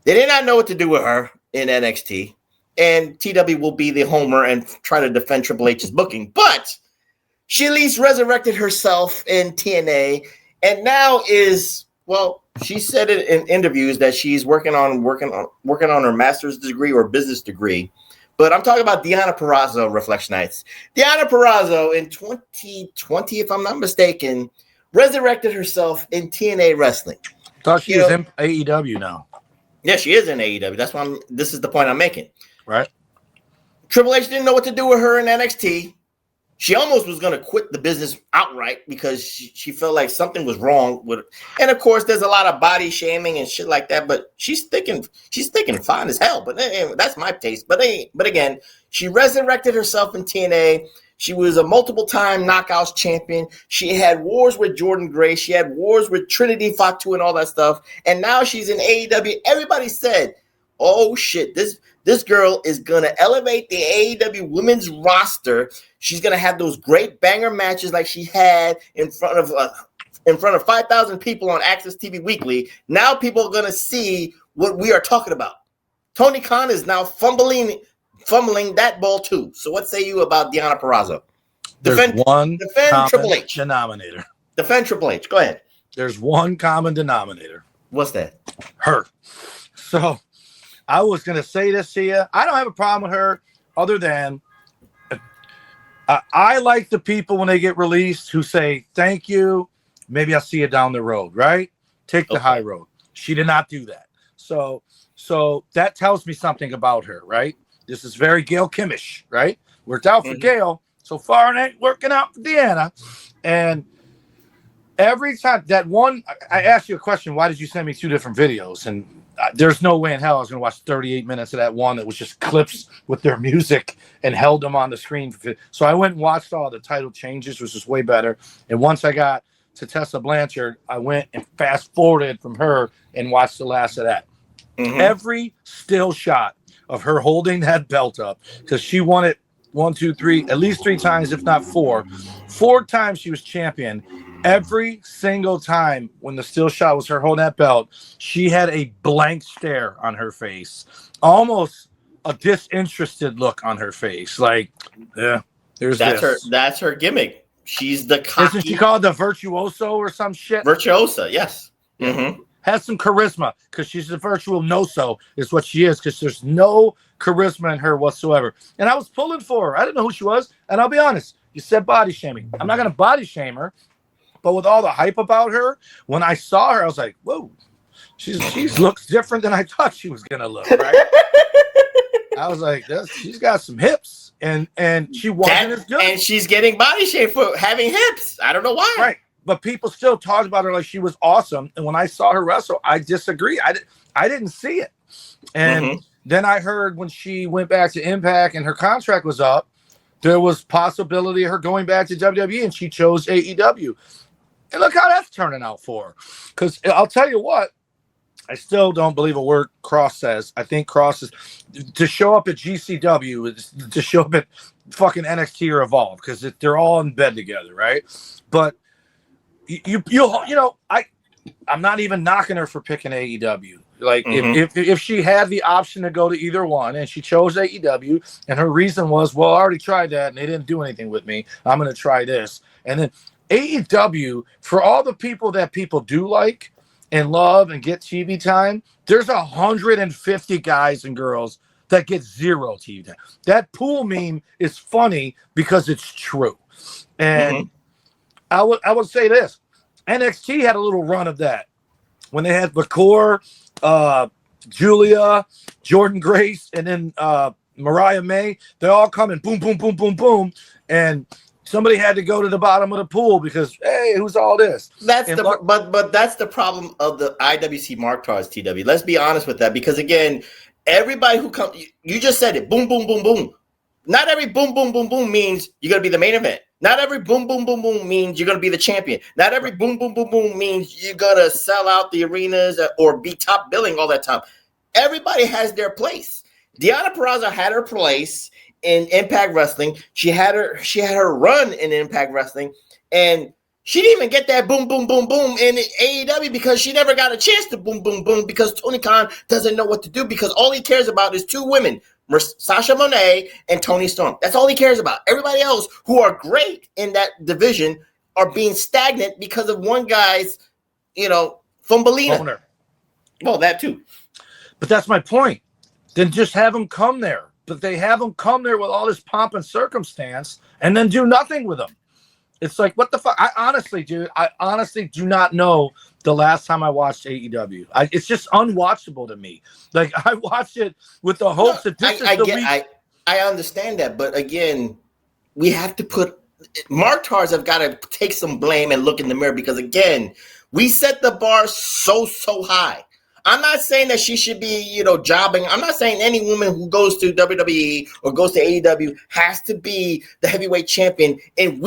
They did not know what to do with her in NXT, and TW will be the homer and try to defend Triple H's booking. But she at least resurrected herself in TNA, and now she said it in interviews that she's working on her master's degree or business degree. But I'm talking about Deonna Purrazzo, Reflectionites. Deonna Purrazzo in 2020, if I'm not mistaken, resurrected herself in TNA wrestling.
I thought she was in AEW now.
Yeah, she is in AEW. That's why this is the point I'm making.
Right.
Triple H didn't know what to do with her in NXT. She almost was going to quit the business outright because she felt like something was wrong with her. And of course, there's a lot of body shaming and shit like that. But she's thinking fine as hell. But that's my taste. But again, she resurrected herself in TNA. She was a multiple-time Knockouts champion. She had wars with Jordan Gray. She had wars with Trinity Fatu and all that stuff. And now she's in AEW. Everybody said, "Oh shit, this girl is gonna elevate the AEW women's roster. She's gonna have those great banger matches like she had in front of 5,000 people on Access TV Weekly. Now people are gonna see what we are talking about." Tony Khan is now fumbling that ball too. So what say you about Deonna Purrazzo?
Defend
Triple H.
Denominator.
Defend Triple H. Go ahead.
There's one common denominator.
What's that?
Her. So I was going to say this to you. I don't have a problem with her other than I like the people when they get released who say, "Thank you. Maybe I'll see you down the road," right? Take the high road. She did not do that. So that tells me something about her, right? This is very Gail Kimmish, right? Worked out for Gail. So far, it ain't working out for Deanna. And every time I asked you a question, why did you send me 2 different videos? And there's no way in hell I was going to watch 38 minutes of that one that was just clips with their music and held them on the screen. So I went and watched all the title changes, which is way better. And once I got to Tessa Blanchard, I went and fast forwarded from her and watched the last of that. Mm-hmm. Every still shot of her holding that belt up, because she won it 1, 2, 3, at least 3 times, if not 4. 4 times she was champion. Every single time when the still shot was her holding that belt, she had a blank stare on her face, almost a disinterested look on her face. Like, yeah,
that's her gimmick. She's the cocky.
Isn't she called the virtuoso or some shit?
Virtuosa, yes. Mm-hmm.
Has some charisma because she's a virtuoso is what she is, because there's no charisma in her whatsoever. And I was pulling for her. I didn't know who she was. And I'll be honest, you said body shaming. I'm not going to body shame her. But with all the hype about her, when I saw her, I was like, whoa, she looks different than I thought she was going to look, right? I was like, she's got some hips. And she wasn't as good.
And she's getting body shamed for having hips. I don't know why.
Right. but people still talked about her like she was awesome. And when I saw her wrestle, I disagree. I didn't see it. And then I heard when she went back to Impact and her contract was up, there was possibility of her going back to WWE, and she chose AEW. And look how that's turning out for her. Because I'll tell you what, I still don't believe a word Cross says. I think Cross is to show up at GCW, to show up at fucking NXT or Evolve, because they're all in bed together, right? But I'm not even knocking her for picking AEW. Like if she had the option to go to either one and she chose AEW and her reason was, well, I already tried that and they didn't do anything with me, I'm going to try this. And then AEW, for all the people that people do like and love and get TV time, there's 150 guys and girls that get zero TV time. That pool meme is funny because it's true. And I would say this. NXT had a little run of that when they had McClure, Julia, Jordan Grace, and then Mariah May. They're all coming boom, boom, boom, boom, boom. And somebody had to go to the bottom of the pool because, hey, who's all this?
But that's the problem of the IWC Mark Tars, TW. Let's be honest with that, because again, everybody who comes, you just said it, boom, boom, boom, boom. Not every boom, boom, boom, boom means you're going to be the main event. Not every boom, boom, boom, boom means you're going to be the champion. Not every boom, boom, boom, boom means you're going to sell out the arenas or be top billing all that time. Everybody has their place. Deonna Purrazzo had her place in Impact Wrestling. She had her run in Impact Wrestling, and she didn't even get that boom, boom, boom, boom in AEW because she never got a chance to boom, boom, boom because Tony Khan doesn't know what to do because all he cares about is two women, Sasha Monet and Toni Storm. That's all he cares about. Everybody else who are great in that division are being stagnant because of one guy's, Fumbelina. Well, that too.
But that's my point. Then just have them come there. But they have them come there with all this pomp and circumstance and then do nothing with them. It's like, what the fuck? I honestly do not know the last time I watched AEW. It's just unwatchable to me. Like, I watched it with the hopes that this is the week.
I understand that, but again, we have to put Mark Tars have got to take some blame and look in the mirror because again, we set the bar so high. I'm not saying that she should be, jobbing. I'm not saying any woman who goes to WWE or goes to AEW has to be the heavyweight champion in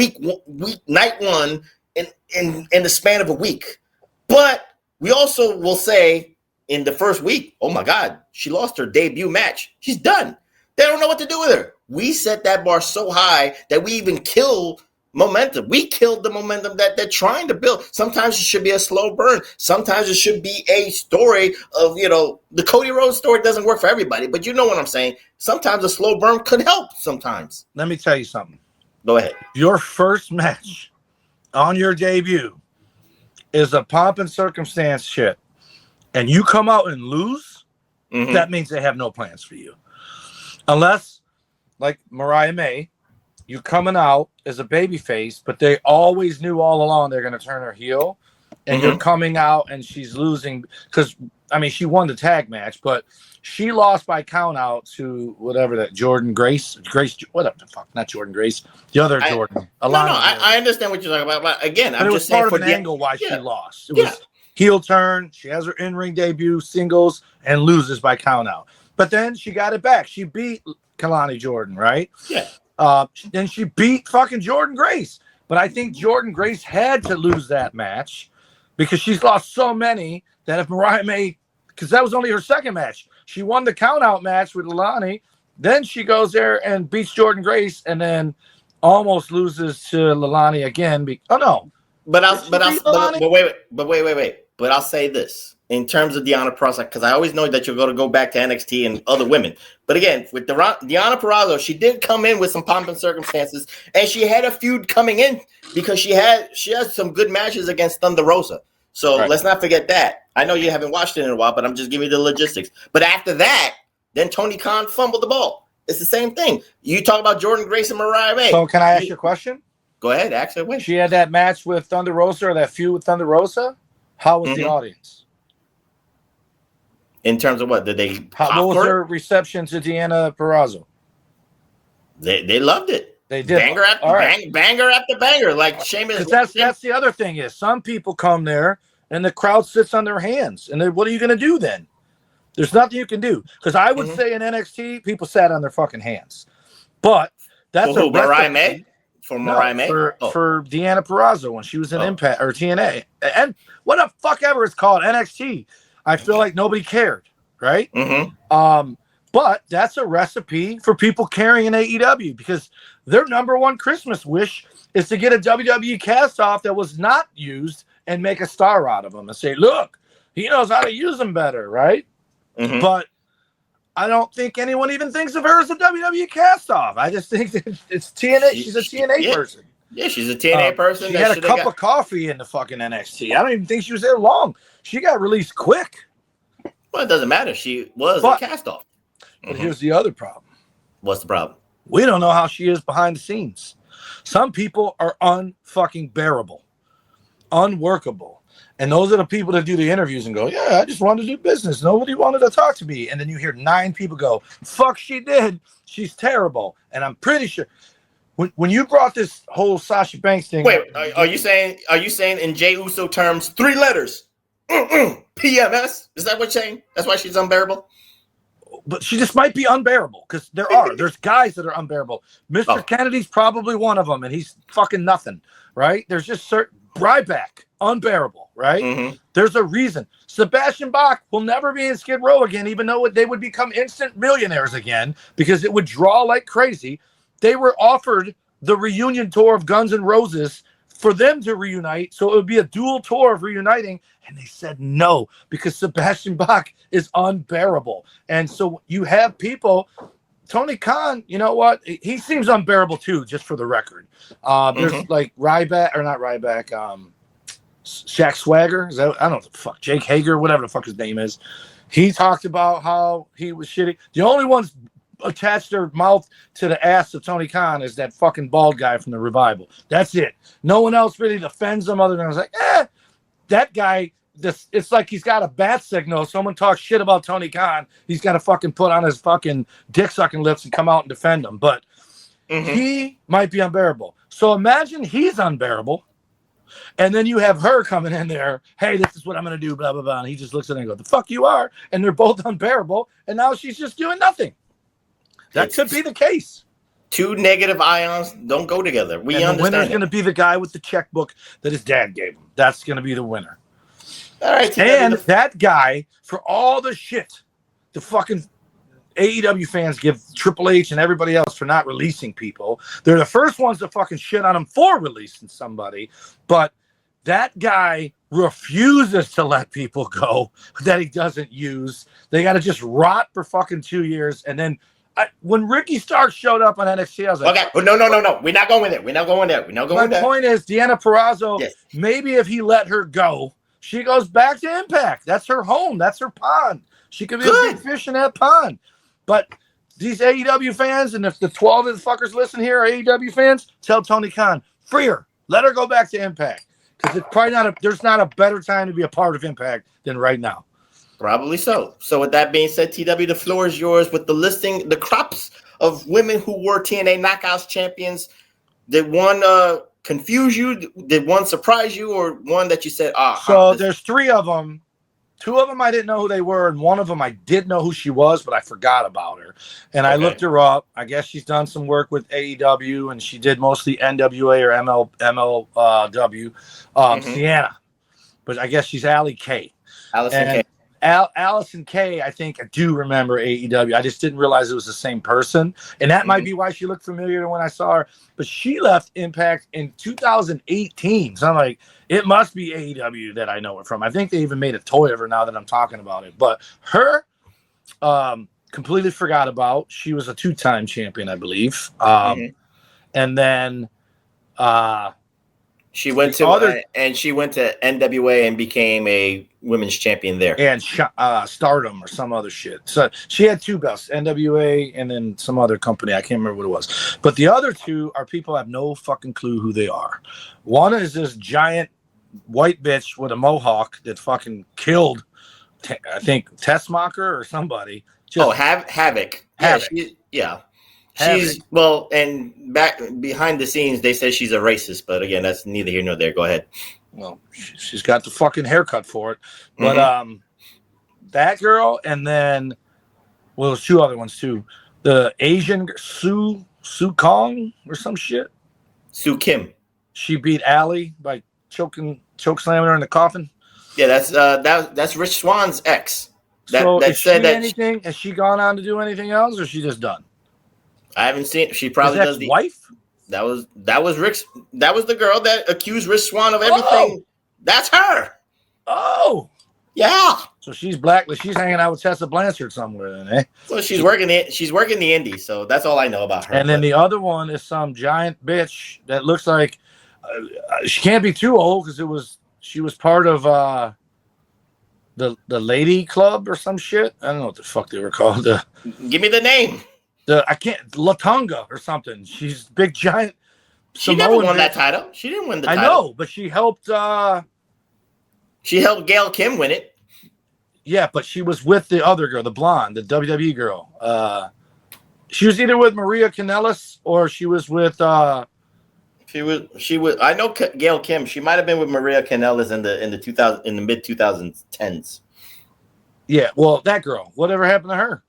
night one in the span of a week. But we also will say in the first week, oh my God, she lost her debut match. She's done. They don't know what to do with her. We set that bar so high that we even kill momentum. We killed the momentum that they're trying to build. Sometimes it should be a slow burn. Sometimes it should be a story of, the Cody Rhodes story doesn't work for everybody, but you know what I'm saying. Sometimes a slow burn could help sometimes.
Let me tell you something.
Go ahead.
Your first match on your debut is a pomp and circumstance shit, and you come out and lose, that means they have no plans for you. Unless, like Mariah May, you coming out as a babyface, but they always knew all along they're going to turn her heel, and you're coming out and she's losing because, she won the tag match, but she lost by count out to whatever that Jordan Grace, whatever the fuck, not Jordan Grace, the other Jordan.
I understand what you're talking about, but again, I'm just saying
part of an angle why she lost. It was heel turn. She has her in-ring debut, singles, and loses by count out. But then she got it back. She beat Kalani Jordan, right?
Yeah.
Then she beat fucking Jordan Grace. But I think Jordan Grace had to lose that match because she's lost so many that if Mariah May, because that was only her second match, she won the count-out match with Lilani. Then she goes there and beats Jordan Grace and then almost loses to Lilani again. Wait. But I'll say this. In terms of Deonna Purrazzo, because I always know that you're going to go back to NXT and other women. But again, with Deonna Purrazzo, she did come in with some pomp and circumstances, and she had a feud coming in because she has some good matches against Thunder Rosa. So let's not forget that. I know you haven't watched it in a while, but I'm just giving you the logistics. But after that, then Tony Khan fumbled the ball. It's the same thing. You talk about Jordan Grace and Mariah May. So can I ask you a question?
Go ahead, ask her.
She had that match with Thunder Rosa or that feud with Thunder Rosa. How was the audience?
In terms of what? Did they
what was her reception to Deonna Purrazzo?
They loved it.
They did.
Banger after banger after banger. Like Sheamus.
That's the other thing is some people come there and the crowd sits on their hands. And then what are you going to do then? There's nothing you can do. Because I would say in NXT, people sat on their fucking hands. But that's
for Mariah May? For Mariah May?
For Deanna Purrazzo when she was in Impact or TNA. And what the fuck ever it's called, NXT. I feel like nobody cared, right? But that's a recipe for people carrying AEW because their number one Christmas wish is to get a WWE cast-off that was not used and make a star out of them and say, look, he knows how to use them better, right? But I don't think anyone even thinks of her as a WWE cast-off. I just think that it's TNA. She's a TNA person.
Yeah, she's a TNA person.
She had a cup of coffee in the fucking NXT. I don't even think she was there long. She got released quick.
Well, it doesn't matter. She was a cast-off.
But here's the other problem.
What's the problem?
We don't know how she is behind the scenes. Some people are unfucking bearable, unworkable. And those are the people that do the interviews and go, yeah, I just wanted to do business. Nobody wanted to talk to me. And then you hear 9 people go, fuck, she did. She's terrible. And I'm pretty sure when you brought this whole Sasha Banks thing.
Wait, are you saying in Jey Uso terms, 3 letters? PMS? Is that what you're saying? That's why she's unbearable?
But she just might be unbearable because there's guys that are unbearable. Mr. Kennedy's probably one of them, and he's fucking nothing, right? There's just certain Ryback, unbearable, right? There's a reason. Sebastian Bach will never be in Skid Row again, even though they would become instant millionaires again because it would draw like crazy. They were offered the reunion tour of Guns N' Roses for them to reunite, so it would be a dual tour of reuniting. And they said no because Sebastian Bach is unbearable. And so you have people, Tony Khan, you know what? He seems unbearable too, just for the record. There's like Ryback, or not Ryback, Shaq Swagger. I don't know what the fuck, Jake Hager, whatever the fuck his name is. He talked about how he was shitty. The only ones attached their mouth to the ass of Tony Khan is that fucking bald guy from the Revival. That's it. No one else really defends him other than I was like, that guy, it's like he's got a bat signal. Someone talks shit about Tony Khan, he's got to fucking put on his fucking dick-sucking lips and come out and defend him. But he might be unbearable. So imagine he's unbearable, and then you have her coming in there, hey, this is what I'm going to do, blah, blah, blah. And he just looks at her and goes, the fuck you are? And they're both unbearable, and now she's just doing nothing. That could be the case.
2 negative ions don't go together. We understand. The winner's
going to be the guy with the checkbook that his dad gave him. That's going to be the winner.
All right.
And that guy, for all the shit the fucking AEW fans give Triple H and everybody else for not releasing people, they're the first ones to fucking shit on him for releasing somebody. But that guy refuses to let people go that he doesn't use. They got to just rot for fucking 2 years. And then when Ricky Starks showed up on NXT, I was like,
okay, no. We're not going there. My
point is, Deanna Purrazzo, maybe if he let her go, she goes back to Impact. That's her home. That's her pond. She could be a big fish in that pond. But these AEW fans, and if the 12 of the fuckers listen here are AEW fans, tell Tony Khan, free her. Let her go back to Impact. Because it's probably there's not a better time to be a part of Impact than right now.
Probably so. So with that being said, TW, the floor is yours with the listing, the crops of women who were TNA Knockouts champions. Did one confuse you? Did one surprise you? Or one that you said,
there's 3 of them. 2 of them I didn't know who they were, and one of them I did know who she was, but I forgot about her. And I looked her up. I guess she's done some work with AEW, and she did mostly NWA or MLW. Sienna. But I guess she's Allie K. Allison Kay, I think I do remember AEW. I just didn't realize it was the same person. And that might be why she looked familiar when I saw her. But she left Impact in 2018. So I'm like, it must be AEW that I know her from. I think they even made a toy of her now that I'm talking about it. But her, completely forgot about. She was a 2-time champion, I believe. And then
she went to NWA and became a women's champion there.
And Stardom or some other shit. So she had 2 belts, NWA and then some other company. I can't remember what it was. But the other 2 are people I have no fucking clue who they are. One is this giant white bitch with a mohawk that fucking killed, I think, Tessmacher or somebody.
Havoc.
Havoc.
Yeah. and back behind the scenes, they said she's a racist, but again, that's neither here nor there. Go ahead.
Well, she's got the fucking haircut for it, but that girl, and then there's two other ones too. The Asian Sue Kong or some shit.
Sue Kim.
She beat Allie by choke slamming her in the coffin.
Yeah, that's Rich Swann's ex.
Has she gone on to do anything else, or is she just done?
I haven't seen. She probably does the
wife.
That was Rick. That was the girl that accused Rich Swann of everything. Oh. That's her.
Oh,
yeah.
So she's blacklisted. She's hanging out with Tessa Blanchard somewhere, then, eh?
Well, she's working the indies, so that's all I know about her.
And then the other one is some giant bitch that looks like she can't be too old because she was part of the Lady Club or some shit. I don't know what the fuck they were called.
Give me the name.
Latonga or something. She's big giant.
She never won that title. She didn't win the title.
I know, but she helped.
She helped Gail Kim win it.
Yeah, but she was with the other girl, the blonde, the WWE girl. She was either with Maria Kanellis or she was with.
She was. I know Gail Kim. She might have been with Maria Kanellis in the mid 2010s.
Yeah, well, that girl. Whatever happened to her?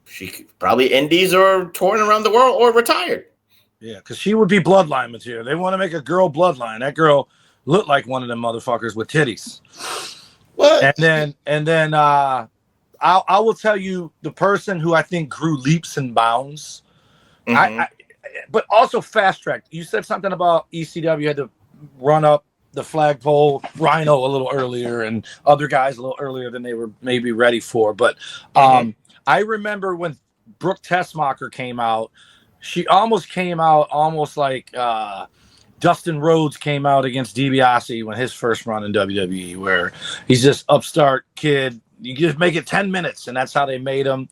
She probably indies or touring around the world or retired.
Yeah, because she would be bloodline material. They want to make a girl bloodline. That girl looked like one of them motherfuckers with titties.
What?
And then I will tell you the person who I think grew leaps and bounds. But also fast tracked. You said something about ECW had to run up the flagpole, Rhino a little earlier, and other guys a little earlier than they were maybe ready for. But I remember when Brooke Tessmacher came out, she almost came out almost like Dustin Rhodes came out against DiBiase when his first run in WWE, where he's just upstart kid. You just make it 10 minutes, and that's how they made him.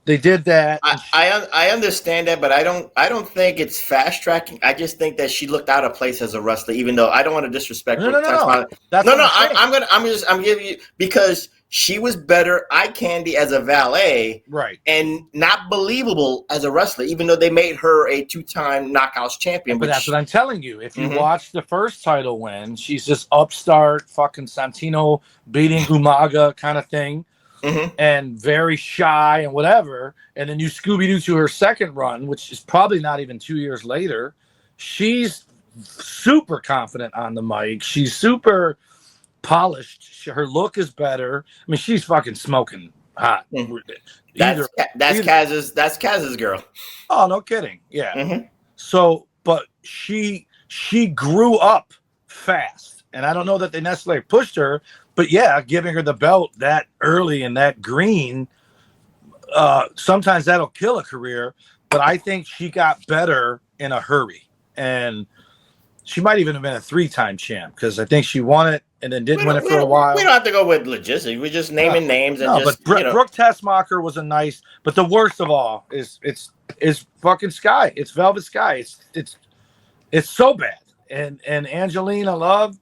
They did that.
I understand that, but I don't think it's fast tracking. I just think that she looked out of place as a wrestler, even though I don't want to disrespect her.
No.
I'm giving you because she was better eye candy as a valet,
right,
and not believable as a wrestler, even though they made her a 2-time Knockouts champion.
But that's what I'm telling you. If you watch the first title win, she's just upstart, fucking Santino beating Umaga kind of thing. And very shy and whatever, and then you Scooby-Doo to her second run, which is probably not even 2 years later. She's super confident on the mic. She's super polished. Her look is better. I mean, she's fucking smoking hot.
That's Kaz's girl.
Oh, no kidding. Yeah. So, but she grew up fast, and I don't know that they necessarily pushed her. But yeah, giving her the belt that early and that green, sometimes that'll kill a career. But I think she got better in a hurry. And she might even have been a 3-time champ because I think she won it and then didn't win it for a while.
We don't have to go with logistics. We're just naming names.
But Brooke Tessmacher was a nice. But the worst of all is fucking Sky. It's Velvet Sky. It's so bad. And Angelina Love.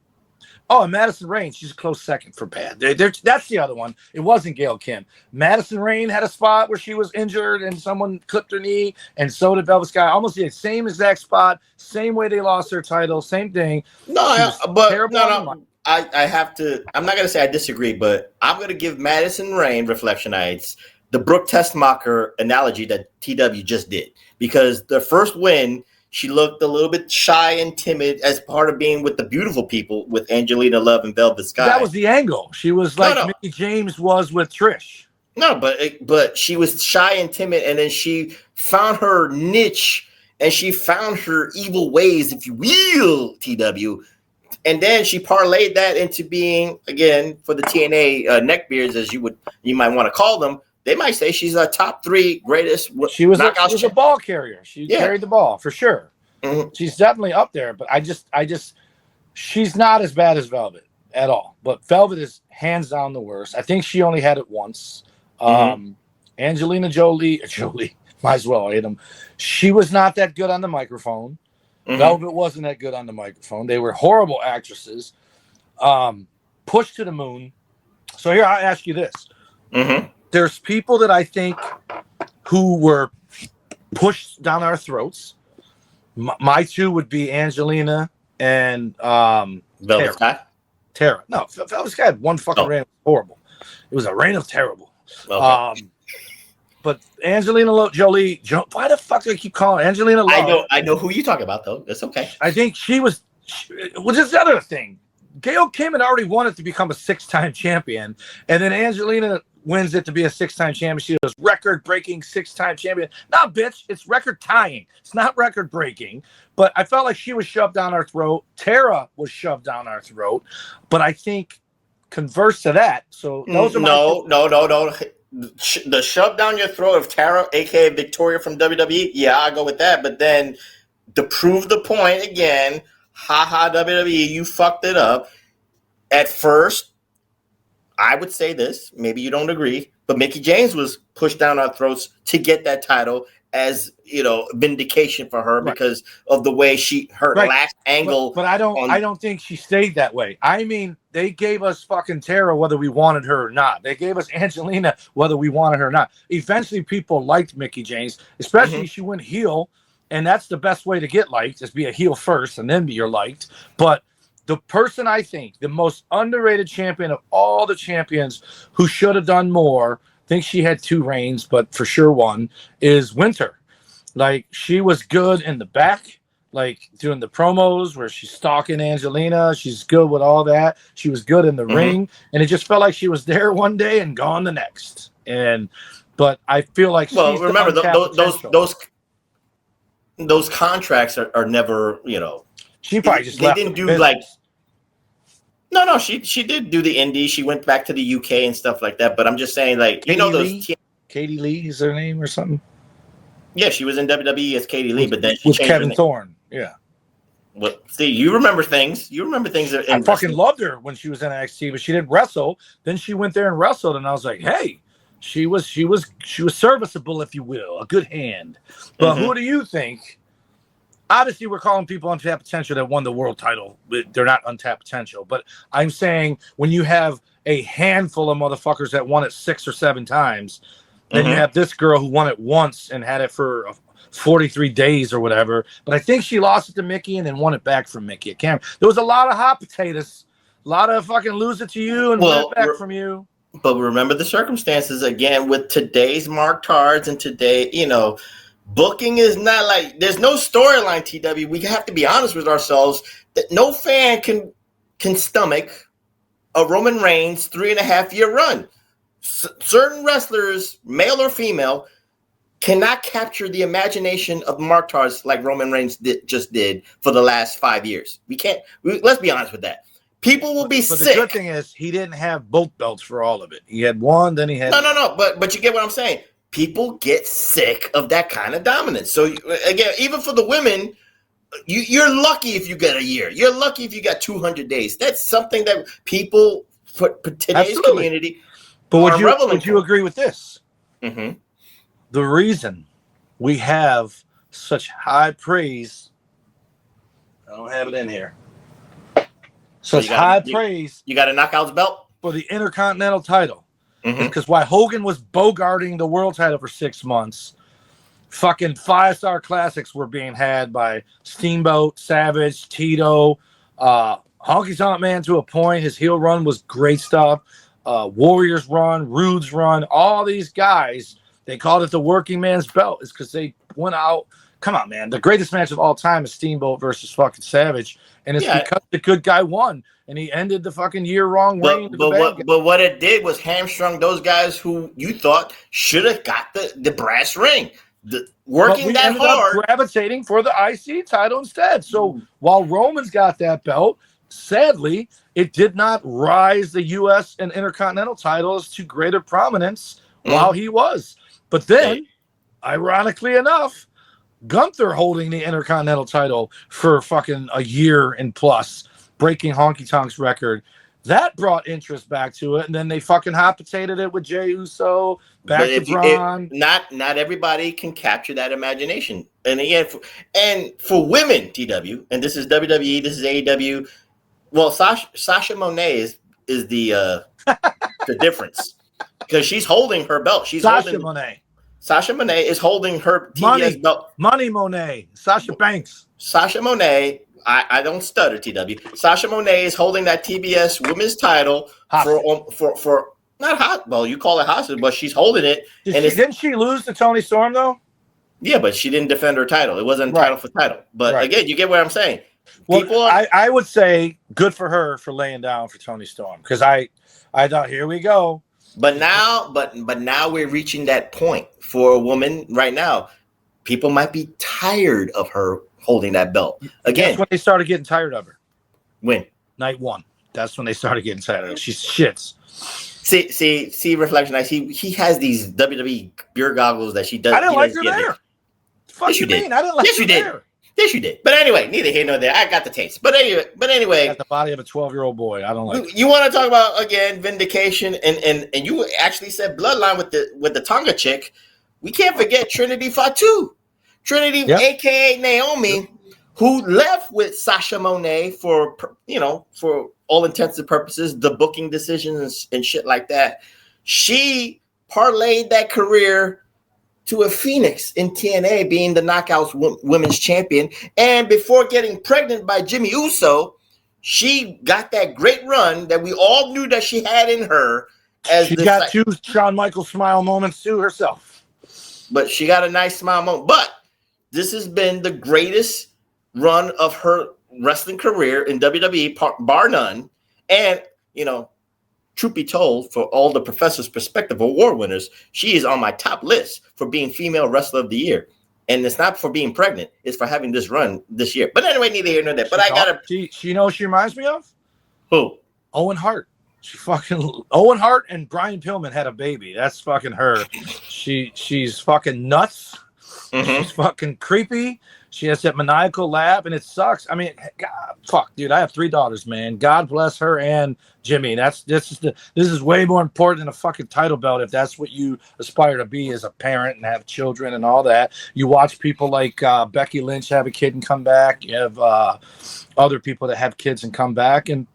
Oh, and Madison Rayne, she's a close second for bad. That's the other one. It wasn't Gail Kim. Madison Rayne had a spot where she was injured and someone clipped her knee, and so did Velvet Sky. Almost the same exact spot, same way they lost their title, same thing.
I have to. I'm not gonna say I disagree, but I'm gonna give Madison Rayne Reflectionites the Brooke Tessmacher analogy that TW just did, because the first win, she looked a little bit shy and timid as part of being with the beautiful people with Angelina Love and Velvet Sky.
That was the angle. She was like Mickie James was with Trish.
No, but she was shy and timid, and then she found her niche and she found her evil ways, if you will, TW. And then she parlayed that into being, again, for the TNA neckbeards, as you might want to call them. They might say she's a top 3 greatest.
She was a ball carrier. She carried the ball for sure. She's definitely up there, but she's not as bad as Velvet at all. But Velvet is hands down the worst. I think she only had it once. Angelina Jolie, might as well hate him. She was not that good on the microphone. Velvet wasn't that good on the microphone. They were horrible actresses. Pushed to the moon. So here, I'll ask you this. There's people that I think who were pushed down our throats. My two would be Angelina and
Velvet Sky.
Tara. No, Velvet Sky had one fucking reign. It was horrible. It was a reign of terrible. Okay. But Angelina Jolie, why the fuck do I keep calling her Angelina Love?
I know who you talk about though. That's okay.
I think she was. Well, just the other thing. Gail Kim had already wanted to become a 6-time champion, and then Angelina wins it to be a 6-time champion. She was record-breaking 6-time champion. Nah, bitch, it's record-tying. It's not record-breaking. But I felt like she was shoved down our throat. Tara was shoved down our throat. But I think converse to that. So those are
no. The shove down your throat of Tara, aka Victoria from WWE. Yeah, I go with that. But then to prove the point again. Haha, WWE, you fucked it up. At first, I would say this. Maybe you don't agree, but Mickie James was pushed down our throats to get that title as, vindication for her because of the way her last angle.
But I don't think she stayed that way. I mean, they gave us fucking Tara whether we wanted her or not. They gave us Angelina whether we wanted her or not. Eventually, people liked Mickie James, especially she went heel. And that's the best way to get liked, is be a heel first and then you're liked. But the person I think, the most underrated champion of all the champions who should have done more, I think she had 2 reigns, but for sure one, is Winter. Like, she was good in the back, like doing the promos where she's stalking Angelina. She's good with all that. She was good in the ring. And it just felt like she was there one day and gone the next. But I feel like
remember, those contracts are never,
She probably just
they didn't do business. No, she did do the indies. She went back to the UK and stuff like that. But I'm just saying, like,
Katie Lee is her name or something.
Yeah, she was in WWE as Katie Lee, but then she
with
changed
Kevin Thorne. Yeah.
Well, see, you remember things.
I fucking loved her when she was in NXT, but she didn't wrestle. Then she went there and wrestled, and I was like, hey. She was serviceable, if you will, a good hand. But who do you think? Obviously, we're calling people untapped potential that won the world title. They're not untapped potential. But I'm saying when you have a handful of motherfuckers that won it 6 or 7 times, then you have this girl who won it once and had it for 43 days or whatever. But I think she lost it to Mickie and then won it back from Mickie. There was a lot of hot potatoes, a lot of fucking lose it to you and win it back from you.
But remember the circumstances again with today's marked cards and today, booking is not like there's no storyline. TW, we have to be honest with ourselves that no fan can stomach a Roman Reigns 3.5-year run. Certain wrestlers, male or female, cannot capture the imagination of marked cards like Roman Reigns just did for the last 5 years. We can't. Let's be honest with that. People will be sick.
But the good thing is he didn't have both belts for all of it. He had one, then he had
no. But you get what I'm saying. People get sick of that kind of dominance. So again, even for the women, you're lucky if you get a year. You're lucky if you got 200 days. That's something that people for today's community.
But would you agree with this? The reason we have such high praise. I don't have it in here. Such high praise.
You got a Knockouts belt
for the Intercontinental title. Because while Hogan was bogarting the world title for 6 months, fucking 5-star classics were being had by Steamboat, Savage, Tito, Honky Tonk Man to a point. His heel run was great stuff. Warriors run, Rude's run, all these guys, they called it the working man's belt. It's because they went out. Come on, man. The greatest match of all time is Steamboat versus fucking Savage. And it's because the good guy won. And he ended the fucking year-long reign.
But what it did was hamstrung those guys who you thought should have got the brass ring. Working that hard.
Gravitating for the IC title instead. So while Roman's got that belt, sadly, it did not rise the U.S. and Intercontinental titles to greater prominence while he was. But then, ironically enough, Gunther holding the Intercontinental title for fucking a year and plus, breaking Honky Tonk's record. That brought interest back to it, and then they fucking hot potatoed it with Jey Uso, back to Braun.
Not everybody can capture that imagination. And again, for women, TW, and this is WWE, this is AEW. Well, Sasha Monet is the difference because she's holding her belt. She's
Sasha Monet.
Sasha Monet is holding her TBS belt.
Money Monet. Sasha Banks.
Sasha Monet. I don't stutter, TW. Sasha Monet is holding that TBS women's title for not hot. Well, you call it hostage, but she's holding it.
Didn't she lose to Toni Storm though?
Yeah, but she didn't defend her title. It wasn't title for title. But again, you get what I'm saying.
Well, I would say good for her for laying down for Toni Storm, because I thought, here we go.
But now we're reaching that point for a woman right now. People might be tired of her holding that belt. Again,
that's when they started getting tired of her.
When?
Night 1. That's when they started getting tired of her. She shits.
See, Reflection. He has these WWE beer goggles that she does.
I didn't like her there.
Yes, you did.
I didn't like her there.
Yes, you did. But anyway, neither here nor there. I got the taste. But anyway,
got the body of a 12-year-old boy. I don't like it.
You want to talk about again vindication, and you actually said bloodline with the Tonga chick. We can't forget Trinity Fatu. Trinity, aka Naomi, who left with Sasha Monet for all intents and purposes, the booking decisions and shit like that. She parlayed that career to a phoenix in TNA, being the Knockouts Women's Champion. And before getting pregnant by Jimmy Uso, she got that great run that we all knew that she had in her.
She got 2 Shawn Michaels smile moments to herself.
But she got a nice smile moment. But this has been the greatest run of her wrestling career in WWE, bar none. And, truth be told, for all the Professor's Perspective Award winners, she is on my top list for being Female Wrestler of the Year. And it's not for being pregnant. It's for having this run this year. But anyway, neither here nor there. But
She knows she reminds me of?
Who?
Owen Hart. Owen Hart and Brian Pillman had a baby. That's fucking her. She's fucking nuts. Mm-hmm. She's fucking creepy. She has that maniacal laugh, and it sucks. I mean, God, fuck, dude. I have 3 daughters, man. God bless her and Jimmy. This is way more important than a fucking title belt. If that's what you aspire to be as a parent and have children and all that, you watch people like Becky Lynch have a kid and come back. You have other people that have kids and come back, and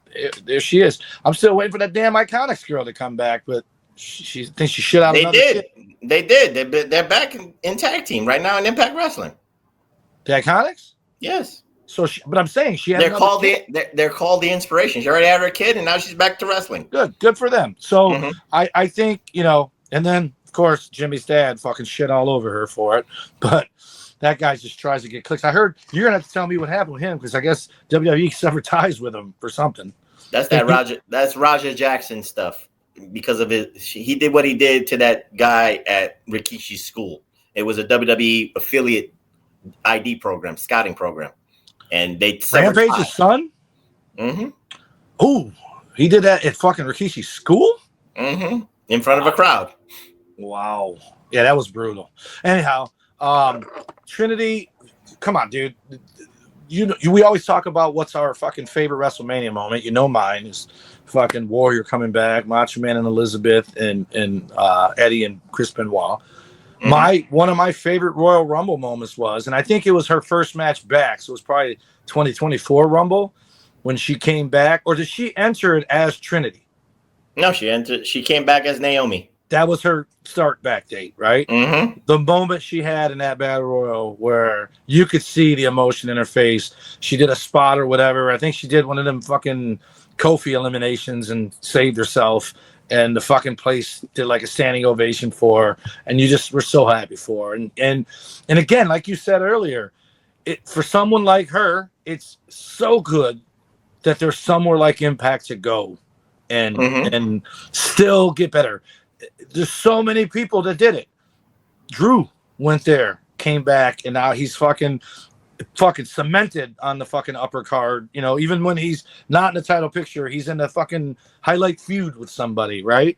there she is. I'm still waiting for that damn Iconics girl to come back, but she thinks she shit out.
They did. They're back in tag team right now in Impact Wrestling.
The Iconics?
Yes.
But I'm saying she had.
They're called the Inspiration. She already had her kid, and now she's back to wrestling.
Good for them. So I think and then of course Jimmy's dad fucking shit all over her for it, but that guy just tries to get clicks. I heard you're gonna have to tell me what happened with him, because I guess WWE severed ties with him for something.
That's Roger Jackson stuff. Because of it, he did what he did to that guy at Rikishi's school. It was a WWE affiliate ID program, scouting program, and they
Rampage's son.
Mm-hmm.
Oh, he did that at fucking Rikishi's school.
Mm-hmm. In front of a crowd.
Wow. Yeah, that was brutal. Anyhow, Trinity, come on, dude. We always talk about what's our fucking favorite WrestleMania moment. Mine is fucking Warrior coming back, Macho Man and Elizabeth, and Eddie and Chris Benoit. Mm-hmm. One of my favorite Royal Rumble moments was, and I think it was her first match back, so it was probably 2024 Rumble when she came back, or did she enter it as Trinity?
No, she came back as Naomi.
That was her start back date, right?
Mm-hmm.
The moment she had in that Battle Royal where you could see the emotion in her face. She did a spot or whatever. I think she did one of them fucking Kofi eliminations and saved herself. And the fucking place did like a standing ovation for her. And you just were so happy for her. And again, like you said earlier, for someone like her, it's so good that there's somewhere like Impact to go and still get better. There's so many people that did it. Drew went there, came back, and now he's fucking cemented on the fucking upper card. Even when he's not in the title picture, he's in the fucking highlight feud with somebody, right?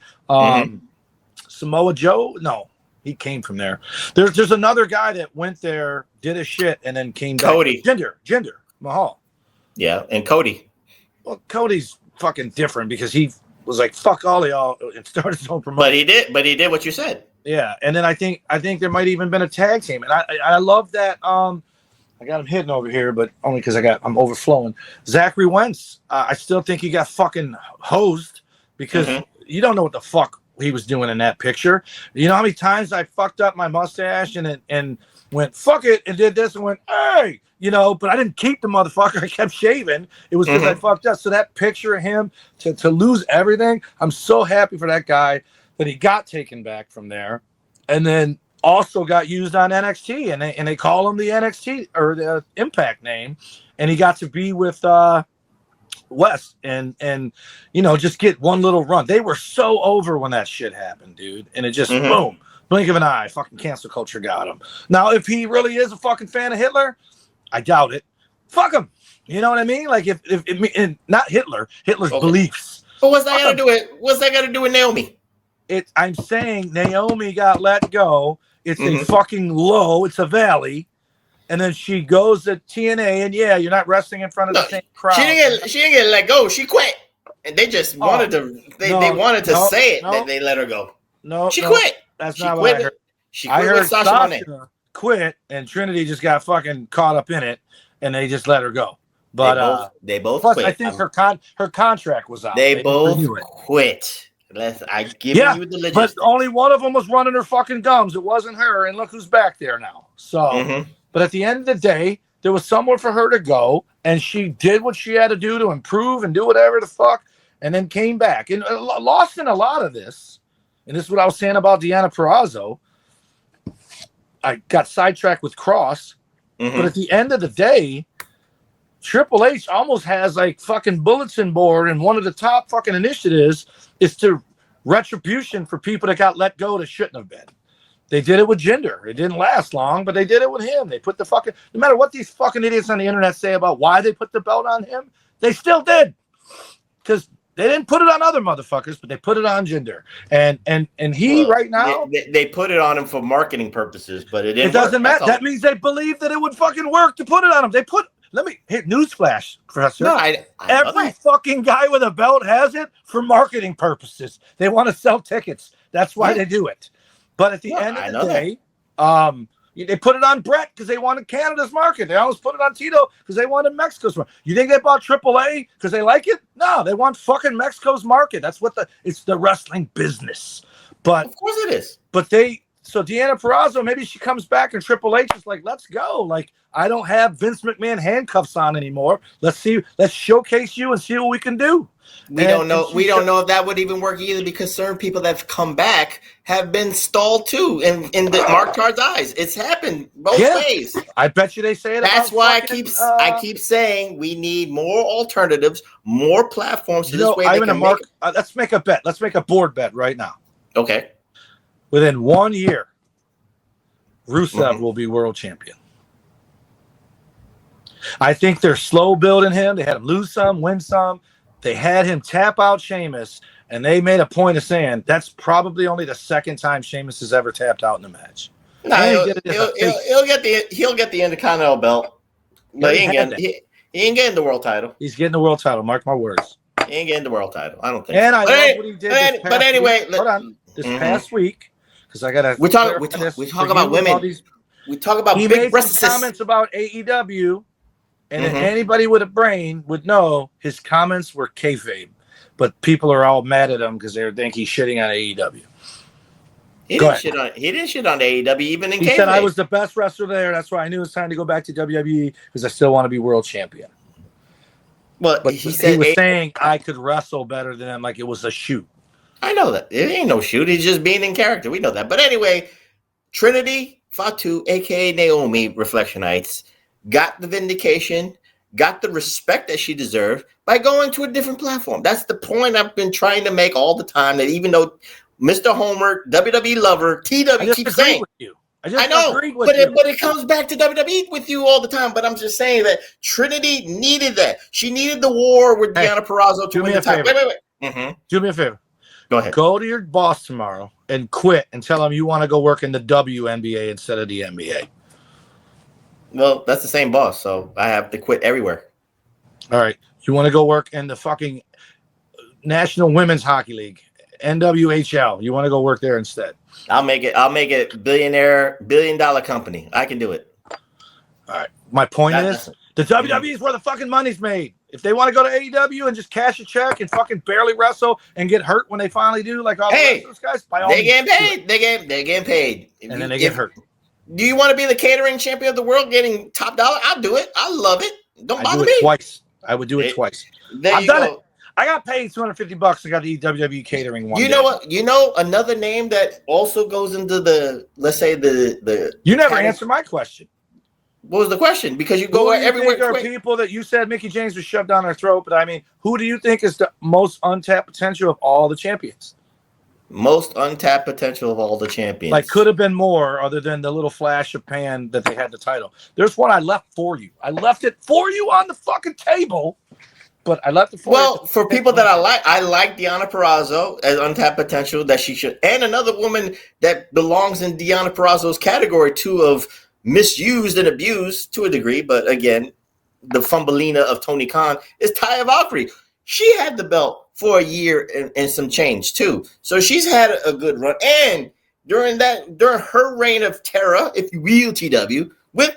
Samoa Joe, no, he came from there. There's another guy that went there, did his shit, and then came back.
Cody.
Jinder Mahal.
Yeah, and Cody.
Well, Cody's fucking different because he was like, fuck all of y'all, and started his own promotion.
But he did what you said.
Yeah, and then I think there might even been a tag team, and I love that. I got him hidden over here, but only because I'm overflowing. Zachary Wentz, I still think he got fucking hosed because you don't know what the fuck he was doing in that picture. You know how many times I fucked up my mustache and went fuck it and did this and went hey, you know, but I didn't keep the motherfucker. I kept shaving. It was because I fucked up. So that picture of him to lose everything, I'm so happy for that guy that he got taken back from there, and then also got used on NXT, and they call him the NXT or the Impact name, and he got to be with West and you know, just get one little run. They were so over when that shit happened, dude, and it just boom, blink of an eye, fucking cancel culture got him. Now, if he really is a fucking fan of Hitler, I doubt it. Fuck him. You know what I mean? Like if and not Hitler's beliefs.
But what's that got to do with? What's that got to do with Naomi?
I'm saying Naomi got let go. It's a fucking low. It's a valley. And then she goes to TNA, and yeah, you're not wrestling in front of the same crowd.
She didn't get let go. She quit, and they just wanted to. They wanted to say it that they let her go.
No,
she quit.
That's not what I heard.
She quit with Sasha
quit, and Trinity just got fucking caught up in it, and they just let her go. But
they both
plus,
quit.
I think her contract was out.
They both quit. I give you the logistics.
But only one of them was running her fucking gums. It wasn't her, and look who's back there now. So, but at the end of the day, there was somewhere for her to go, and she did what she had to do to improve and do whatever the fuck, and then came back and lost in a lot of this. And this is what I was saying about Deonna Purrazzo. I got sidetracked with Cross, but at the end of the day, Triple H almost has like fucking bulletin board, and one of the top fucking initiatives is to retribution for people that got let go that shouldn't have been. They did it with Jinder. It didn't last long, but they did it with him. They put the fucking, no matter what these fucking idiots on the internet say about why they put the belt on him, they still did. Because they didn't put it on other motherfuckers, but they put it on Jinder. And he right now,
they put it on him for marketing purposes, but it
doesn't matter. That means they believe that it would fucking work to put it on him. They put, let me hit newsflash, Professor.
No, I
every fucking guy with a belt has it for marketing purposes. They want to sell tickets. That's why they do it. But at the end of the day, they put it on Brett because they wanted Canada's market. They always put it on Tito because they wanted Mexico's market. You think they bought AAA because they like it? No, they want fucking Mexico's market. That's what it's the wrestling business. But
of course it is.
But so Deonna Purrazzo, maybe she comes back and Triple H is like, let's go. Like, I don't have Vince McMahon handcuffs on anymore. Let's showcase you and see what we can do.
We don't know if that would even work either, because certain people that have come back have been stalled too in the Mark Card's eyes. It's happened both ways.
I bet you they say it.
That's why I keep saying we need more alternatives, more platforms. So this way they can make
let's make a bet. Let's make a board bet right now.
Okay.
Within 1 year, Rusev will be world champion. I think they're slow building him. They had him lose some, win some. They had him tap out Sheamus, and they made a point of saying that's probably only the second time Sheamus has ever tapped out in a match.
No, he'll get the Intercontinental belt, but he ain't getting the world title.
He's getting the world title. Mark my words.
He ain't getting the world title. I don't think.
And I love what he did.
But anyway,
hold on. This past week, because I gotta.
We talk about women. We talk about
he
big
made
breasts.
some comments about AEW. And if anybody with a brain would know his comments were kayfabe, but people are all mad at him because they think he's shitting on AEW.
He didn't shit on AEW even in kayfabe.
He said I was the best wrestler there. That's why I knew it was time to go back to WWE because I still want to be world champion.
But
he was saying I could wrestle better than him, like it was a shoot.
I know that it ain't no shoot. He's just being in character. We know that. But anyway, Trinity Fatu, aka Naomi Reflectionites, got the vindication, got the respect that she deserved by going to a different platform. That's the point I've been trying to make all the time, that even though Mr. Homer, WWE lover, TW keeps saying, I know, but it comes back to WWE with you all the time. But I'm just saying that Trinity needed that. She needed the war with Deonna Purrazzo to win the title. Wait.
Do me a favor.
Go ahead.
Go to your boss tomorrow and quit and tell him you want to go work in the WNBA instead of the NBA.
Well, that's the same boss, so I have to quit everywhere.
All right. You want to go work in the fucking National Women's Hockey League, NWHL. You want to go work there instead.
I'll make it billion-dollar company. I can do it.
All right. My point is the WWE is where the fucking money's made. If they want to go to AEW and just cash a check and fucking barely wrestle and get hurt when they finally do, like all the rest of those guys, by all
they
means,
getting paid. They're getting paid.
And then they get hurt.
Do you want to be the catering champion of the world, getting top dollar? I'll do it. I love it. Don't bother me.
Twice. I would do it twice. I've done it. I got paid $250. I got to eat WWE catering one.
You know what? You know another name that also goes into the, let's say the.
You never answered my question.
What was the question? Because you go everywhere.
There are people that you said Mickie James was shoved down their throat, but I mean, who do you think is the most untapped potential of all the champions?
Most untapped potential of all the champions.
Like, could have been more other than the little flash of pan that they had the title. There's one I left for you. I left it for you on the fucking table, but I left it for you.
Well, for people that I like Deonna Purrazzo as untapped potential that she should, and another woman that belongs in Deonna Purrazzo's category too of misused and abused to a degree, but again, the Fumbleina of Tony Khan is Taya Valkyrie. She had the belt for a year and some change too. So she's had a good run. And during her reign of terror, if you will, TW, with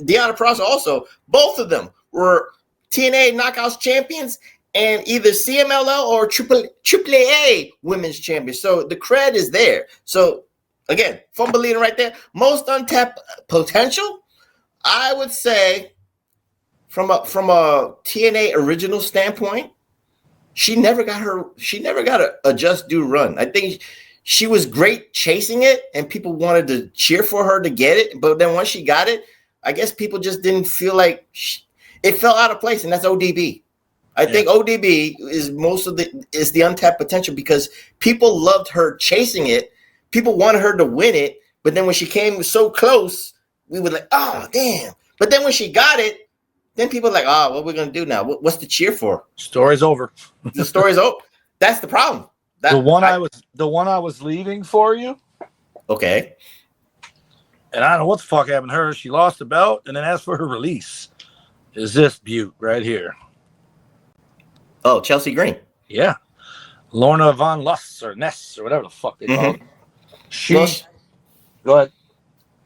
Deonna Purrazzo also, both of them were TNA Knockouts champions and either CMLL or AAA women's champions. So the cred is there. So again, Fumbleina right there. Most untapped potential, I would say, from a TNA original standpoint, she never got a just due run. I think she was great chasing it, and people wanted to cheer for her to get it. But then once she got it, I guess people just didn't feel like it fell out of place, and that's ODB. I think ODB is the untapped potential because people loved her chasing it. People wanted her to win it, but then when she came so close, we were like, oh, damn. But then when she got it, then people are like, oh, what are we going to do now? What's the cheer for?
Story's over.
The story's over. That's the problem.
The one I was leaving for you.
Okay.
And I don't know what the fuck happened to her. She lost the belt and then asked for her release. Is this Butte right here?
Oh, Chelsea Green.
Yeah. Lorna Von Luss or Ness or whatever the fuck they call it. Go ahead.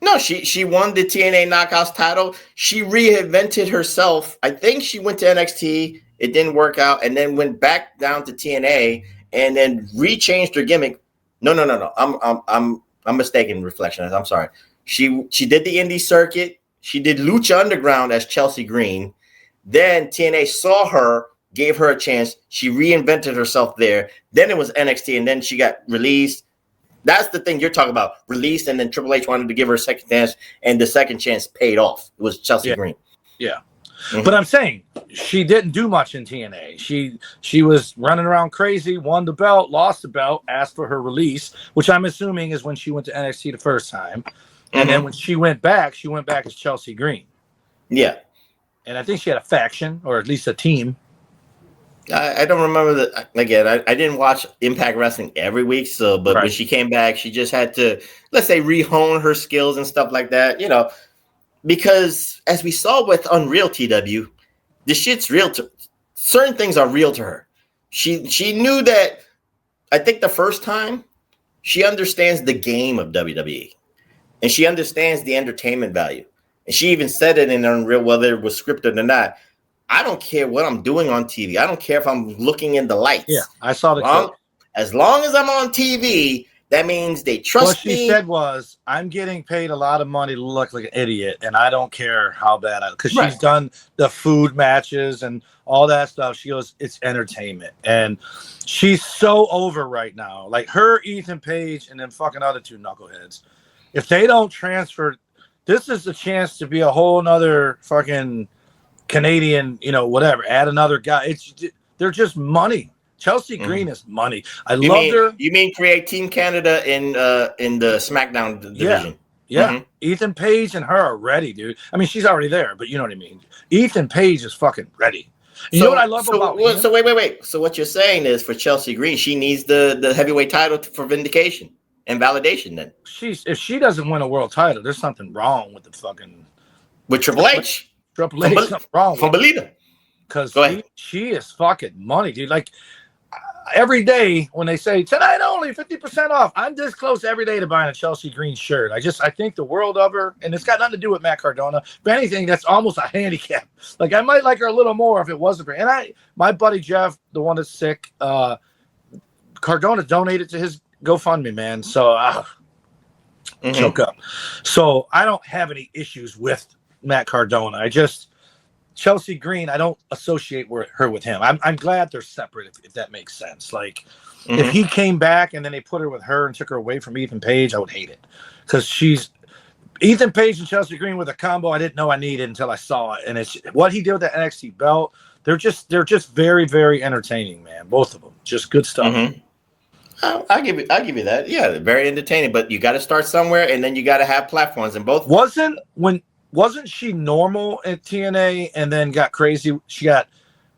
No, she won the TNA Knockouts title. She reinvented herself. I think she went to NXT. It didn't work out, and then went back down to TNA, and then rechanged her gimmick. No. I'm mistaken. Reflection. I'm sorry. She did the indie circuit. She did Lucha Underground as Chelsea Green. Then TNA saw her, gave her a chance. She reinvented herself there. Then it was NXT, and then she got released. That's the thing you're talking about. Released, and then Triple H wanted to give her a second chance, and the second chance paid off. It was Chelsea Green.
Yeah. But I'm saying she didn't do much in TNA. She was running around crazy, won the belt, lost the belt, asked for her release, which I'm assuming is when she went to NXT the first time. And then when she went back as Chelsea Green. Yeah. And I think she had a faction, or at least a team.
I don't remember that. Again, I didn't watch Impact Wrestling every week, but when she came back, she just had to, let's say, rehone her skills and stuff like that, because as we saw with Unreal TW, this shit's real to certain things are real to her. She knew that. I think the first time she understands the game of WWE, and she understands the entertainment value, and she even said it in Unreal, whether it was scripted or not. I don't care what I'm doing on TV. I don't care if I'm looking in the lights.
Yeah, I saw the clip.
As long as I'm on TV, that means they trust me.
What she said was, I'm getting paid a lot of money to look like an idiot, and I don't care how bad because she's done the food matches and all that stuff. She goes, it's entertainment. And she's so over right now. Like her, Ethan Page, and then fucking other two knuckleheads. If they don't transfer, this is the chance to be a whole nother fucking Canadian, whatever. Add another guy. They're just money. Chelsea Green is money. I love her.
You mean create Team Canada in the SmackDown division?
Yeah. Ethan Page and her are ready, dude. I mean, she's already there, but you know what I mean. Ethan Page is fucking ready. You know what I love about him?
So wait. So what you're saying is for Chelsea Green, she needs the heavyweight title for vindication and validation. Then
if she doesn't win a world title, there's something wrong with the fucking
Triple H.
Triple H, something wrong
from Belita.
Because she is fucking money, dude. Like every day when they say tonight only 50% off, I'm this close every day to buying a Chelsea Green shirt. I think the world of her, and it's got nothing to do with Matt Cardona. If anything, that's almost a handicap. Like, I might like her a little more if it wasn't for. And my buddy Jeff, the one that's sick, Cardona donated to his GoFundMe, man. So choke up. So I don't have any issues with Matt Cardona. Chelsea Green, I don't associate her with him. I'm glad they're separate, if that makes sense. Like, if he came back and then they put her with her and took her away from Ethan Page, I would hate it. Because Ethan Page and Chelsea Green with a combo I didn't know I needed until I saw it. And it's what he did with the NXT belt. They're just very, very entertaining, man. Both of them. Just good stuff.
I'll give you that. Yeah, very entertaining. But you got to start somewhere, and then you got to have platforms. And both
wasn't she normal at TNA and then got crazy? She got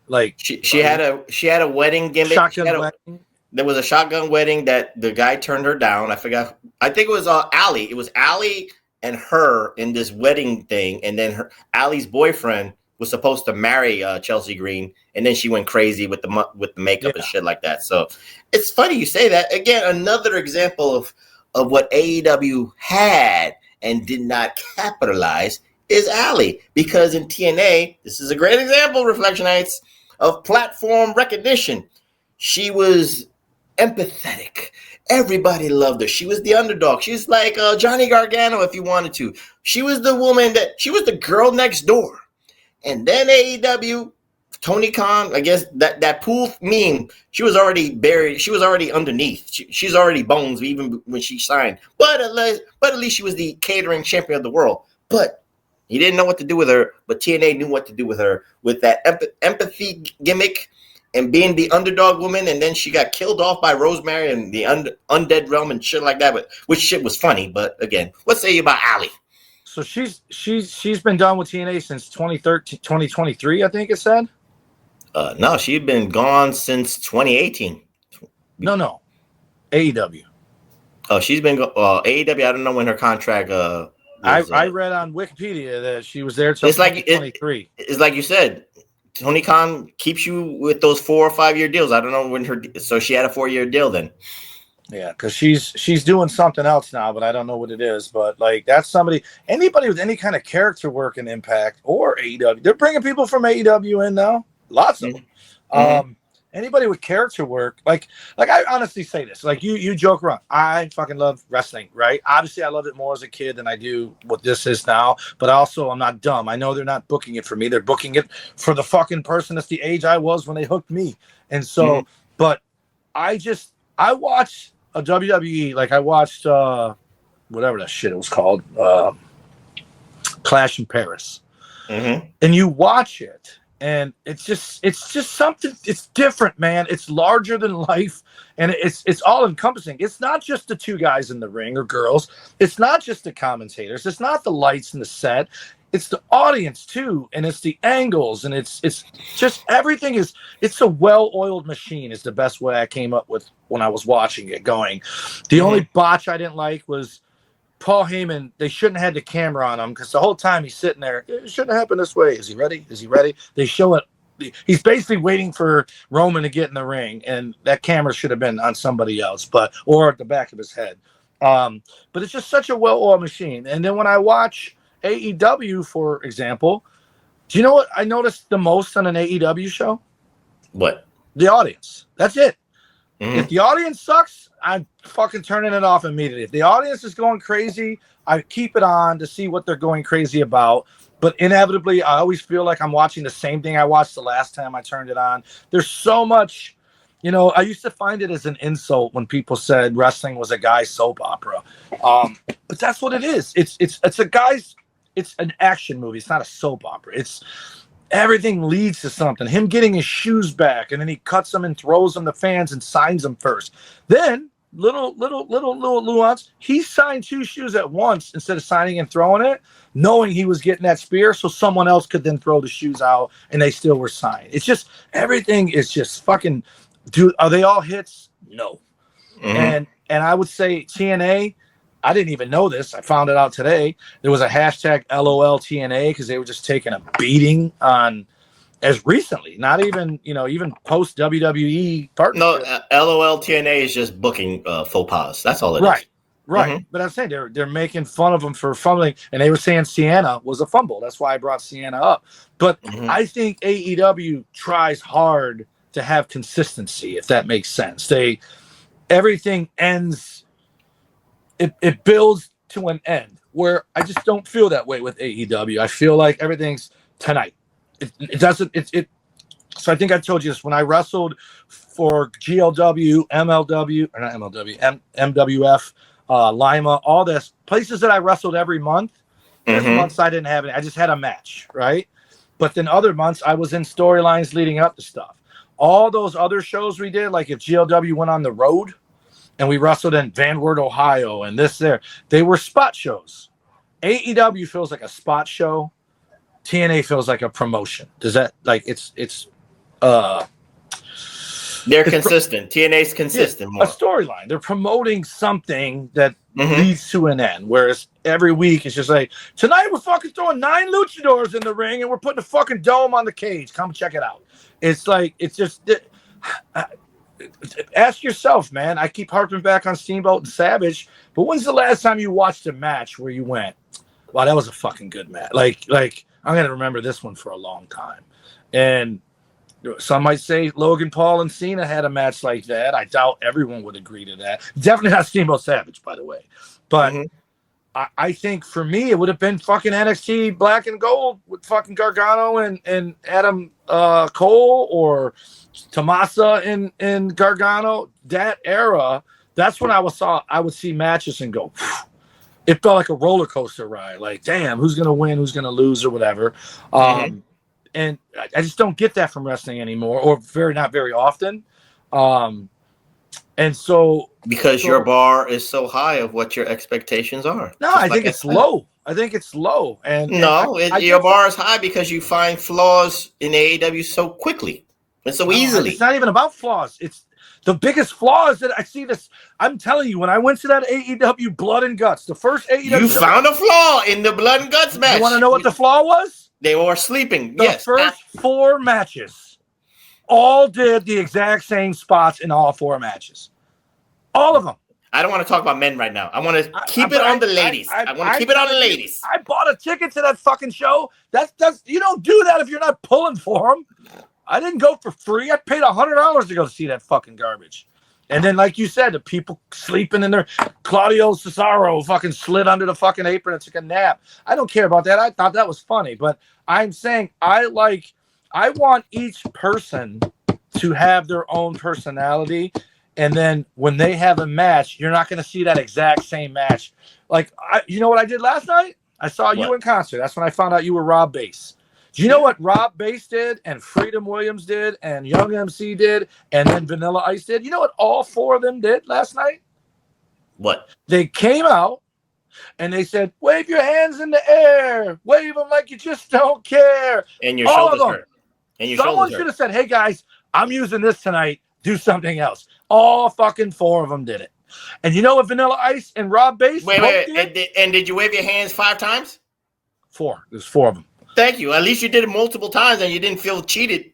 like
she had a wedding gimmick.
Wedding.
There was a shotgun wedding that the guy turned her down. I forgot. I think it was Allie. It was Allie and her in this wedding thing, and then Allie's boyfriend was supposed to marry Chelsea Green, and then she went crazy with the makeup and shit like that. So it's funny you say that. Again, another example of what AEW had and did not capitalize is Allie. Because in TNA, this is a great example, Reflectionites, of platform recognition. She was empathetic. Everybody loved her. She was the underdog. She was like Johnny Gargano if you wanted to. She was the woman she was the girl next door. And then AEW, Tony Khan, I guess that pool meme, she was already buried. She was already underneath. She's already bones even when she signed. But at least she was the catering champion of the world. But he didn't know what to do with her. But TNA knew what to do with her with that empathy gimmick and being the underdog woman. And then she got killed off by Rosemary and the undead realm and shit like that. Which shit was funny. But again, what say you about Allie?
So she's been done with TNA since 2023, I think it said.
No, she'd been gone since 2018.
No, AEW.
Oh, she's been AEW. I don't know when her contract.
I read on Wikipedia that she was there till 2023.
It's like you said, Tony Khan keeps you with those 4 or 5 year deals. I don't know when so she had a 4-year deal then.
Yeah, because she's doing something else now, but I don't know what it is. But like, that's anybody with any kind of character work and Impact or AEW. They're bringing people from AEW in now, lots of them. Anybody with character work, like I honestly say this, like you joke around. I fucking love wrestling, right? Obviously, I loved it more as a kid than I do what this is now. But also, I'm not dumb. I know they're not booking it for me. They're booking it for the fucking person that's the age I was when they hooked me. And so, but I watched a WWE, like I watched whatever that shit it was called, Clash in Paris. And you watch it. And it's just something. It's different, man. It's larger than life, and it's all encompassing. It's not just the two guys in the ring or girls. It's not just the commentators. It's not the lights and the set. It's the audience too, and it's the angles, and it's just everything is. It's a well-oiled machine. Is the best way I came up with when I was watching it going. The only botch I didn't like was Paul Heyman. They shouldn't have had the camera on him because the whole time he's sitting there, it shouldn't happen this way. Is he ready? Is he ready? They show it. He's basically waiting for Roman to get in the ring, and that camera should have been on somebody else, or at the back of his head. But it's just such a well-oiled machine. And then when I watch AEW, for example, do you know what I noticed the most on an AEW show?
What?
The audience. That's it. If the audience sucks, I'm fucking turning it off immediately. If the audience is going crazy, I keep it on to see what they're going crazy about. But inevitably, I always feel like I'm watching the same thing I watched the last time I turned it on. There's so much, I used to find it as an insult when people said wrestling was a guy's soap opera. But that's what it is. It's an action movie. It's not a soap opera. Everything leads to something. Him getting his shoes back, and then he cuts them and throws them to fans and signs them first. Then, little nuance, he signed 2 shoes at once instead of signing and throwing it, knowing he was getting that spear, so someone else could then throw the shoes out, and they still were signed. It's just, everything is just fucking, dude, are they all hits? No. And I would say TNA, I didn't even know this. I found it out today. There was a hashtag LOL TNA because they were just taking a beating on as recently, not even, even post WWE partnership.
No, LOL TNA is just booking faux pas. That's all it is.
Right. Mm-hmm. But I'm saying they're making fun of him for fumbling, and they were saying Sienna was a fumble. That's why I brought Sienna up. But I think AEW tries hard to have consistency, if that makes sense. Everything ends, it builds to an end, where I just don't feel that way with AEW. I feel like everything's tonight. It doesn't. So I think I told you this when I wrestled for GLW, MLW, or not MLW, MWF. Lima, all this places that I wrestled every month. There's months I didn't have it. I just had a match, right? But then other months I was in storylines leading up to stuff. All those other shows we did, like if GLW went on the road and we wrestled in Van Wert, Ohio, and they were spot shows. AEW feels like a spot show. TNA feels like a promotion. Does that
They're consistent. TNA's consistent.
A storyline. They're promoting something that leads to an end. Whereas every week it's just like, tonight we're fucking throwing 9 luchadors in the ring and we're putting a fucking dome on the cage. Come check it out. It's like, it's just, ask yourself, man. I keep harping back on Steamboat and Savage, but when's the last time you watched a match where you went, wow, that was a fucking good match. Like I'm going to remember this one for a long time. And some might say Logan Paul and Cena had a match like that. I doubt everyone would agree to that. Definitely not Steamboat Savage, by the way. But I think for me, it would have been fucking NXT Black and Gold with fucking Gargano and Adam Cole, or Tommaso and Gargano. That era, that's when I would see matches and go, phew. It felt like a roller coaster ride. Like, damn, who's going to win, who's going to lose, or whatever. And I just don't get that from wrestling anymore, or not very often. And so
because your bar is so high of what your expectations are.
No, I think it's low. I think it's low. And
your bar is high because you find flaws in AEW so quickly and so easily.
It's not even about flaws. It's the biggest flaw is that I see this. I'm telling you, when I went to that AEW Blood and Guts, the first AEW,
you found a flaw in the Blood and Guts match.
You want to know what the flaw was?
They were sleeping.
The first 4 matches all did the exact same spots in all 4 matches. All of them.
I don't want to talk about men right now. I want to keep it on the ladies. I want to keep it on the ladies.
I bought a ticket to that fucking show. That's you don't do that if you're not pulling for them. I didn't go for free. I paid $100 to go see that fucking garbage. And then, like you said, the people sleeping in there. Claudio Cesaro fucking slid under the fucking apron and took a nap. I don't care about that. I thought that was funny. But I'm saying I want each person to have their own personality. And then when they have a match, you're not going to see that exact same match. Like, you know what I did last night? I saw you in concert. That's when I found out you were Rob Bass. Do you know what Rob Bass did, and Freedom Williams did, and Young MC did, and then Vanilla Ice did? You know what all 4 of them did last night?
What?
They came out, and they said, wave your hands in the air. Wave them like you just don't care.
And your shoulders hurt.
Someone should have said, hey, guys, I'm using this tonight. Do something else. All fucking 4 of them did it. And you know what Vanilla Ice and Rob Bass
did? And did you wave your hands 5 times?
4. There's 4 of them.
Thank you. At least you did it multiple times and you didn't feel cheated.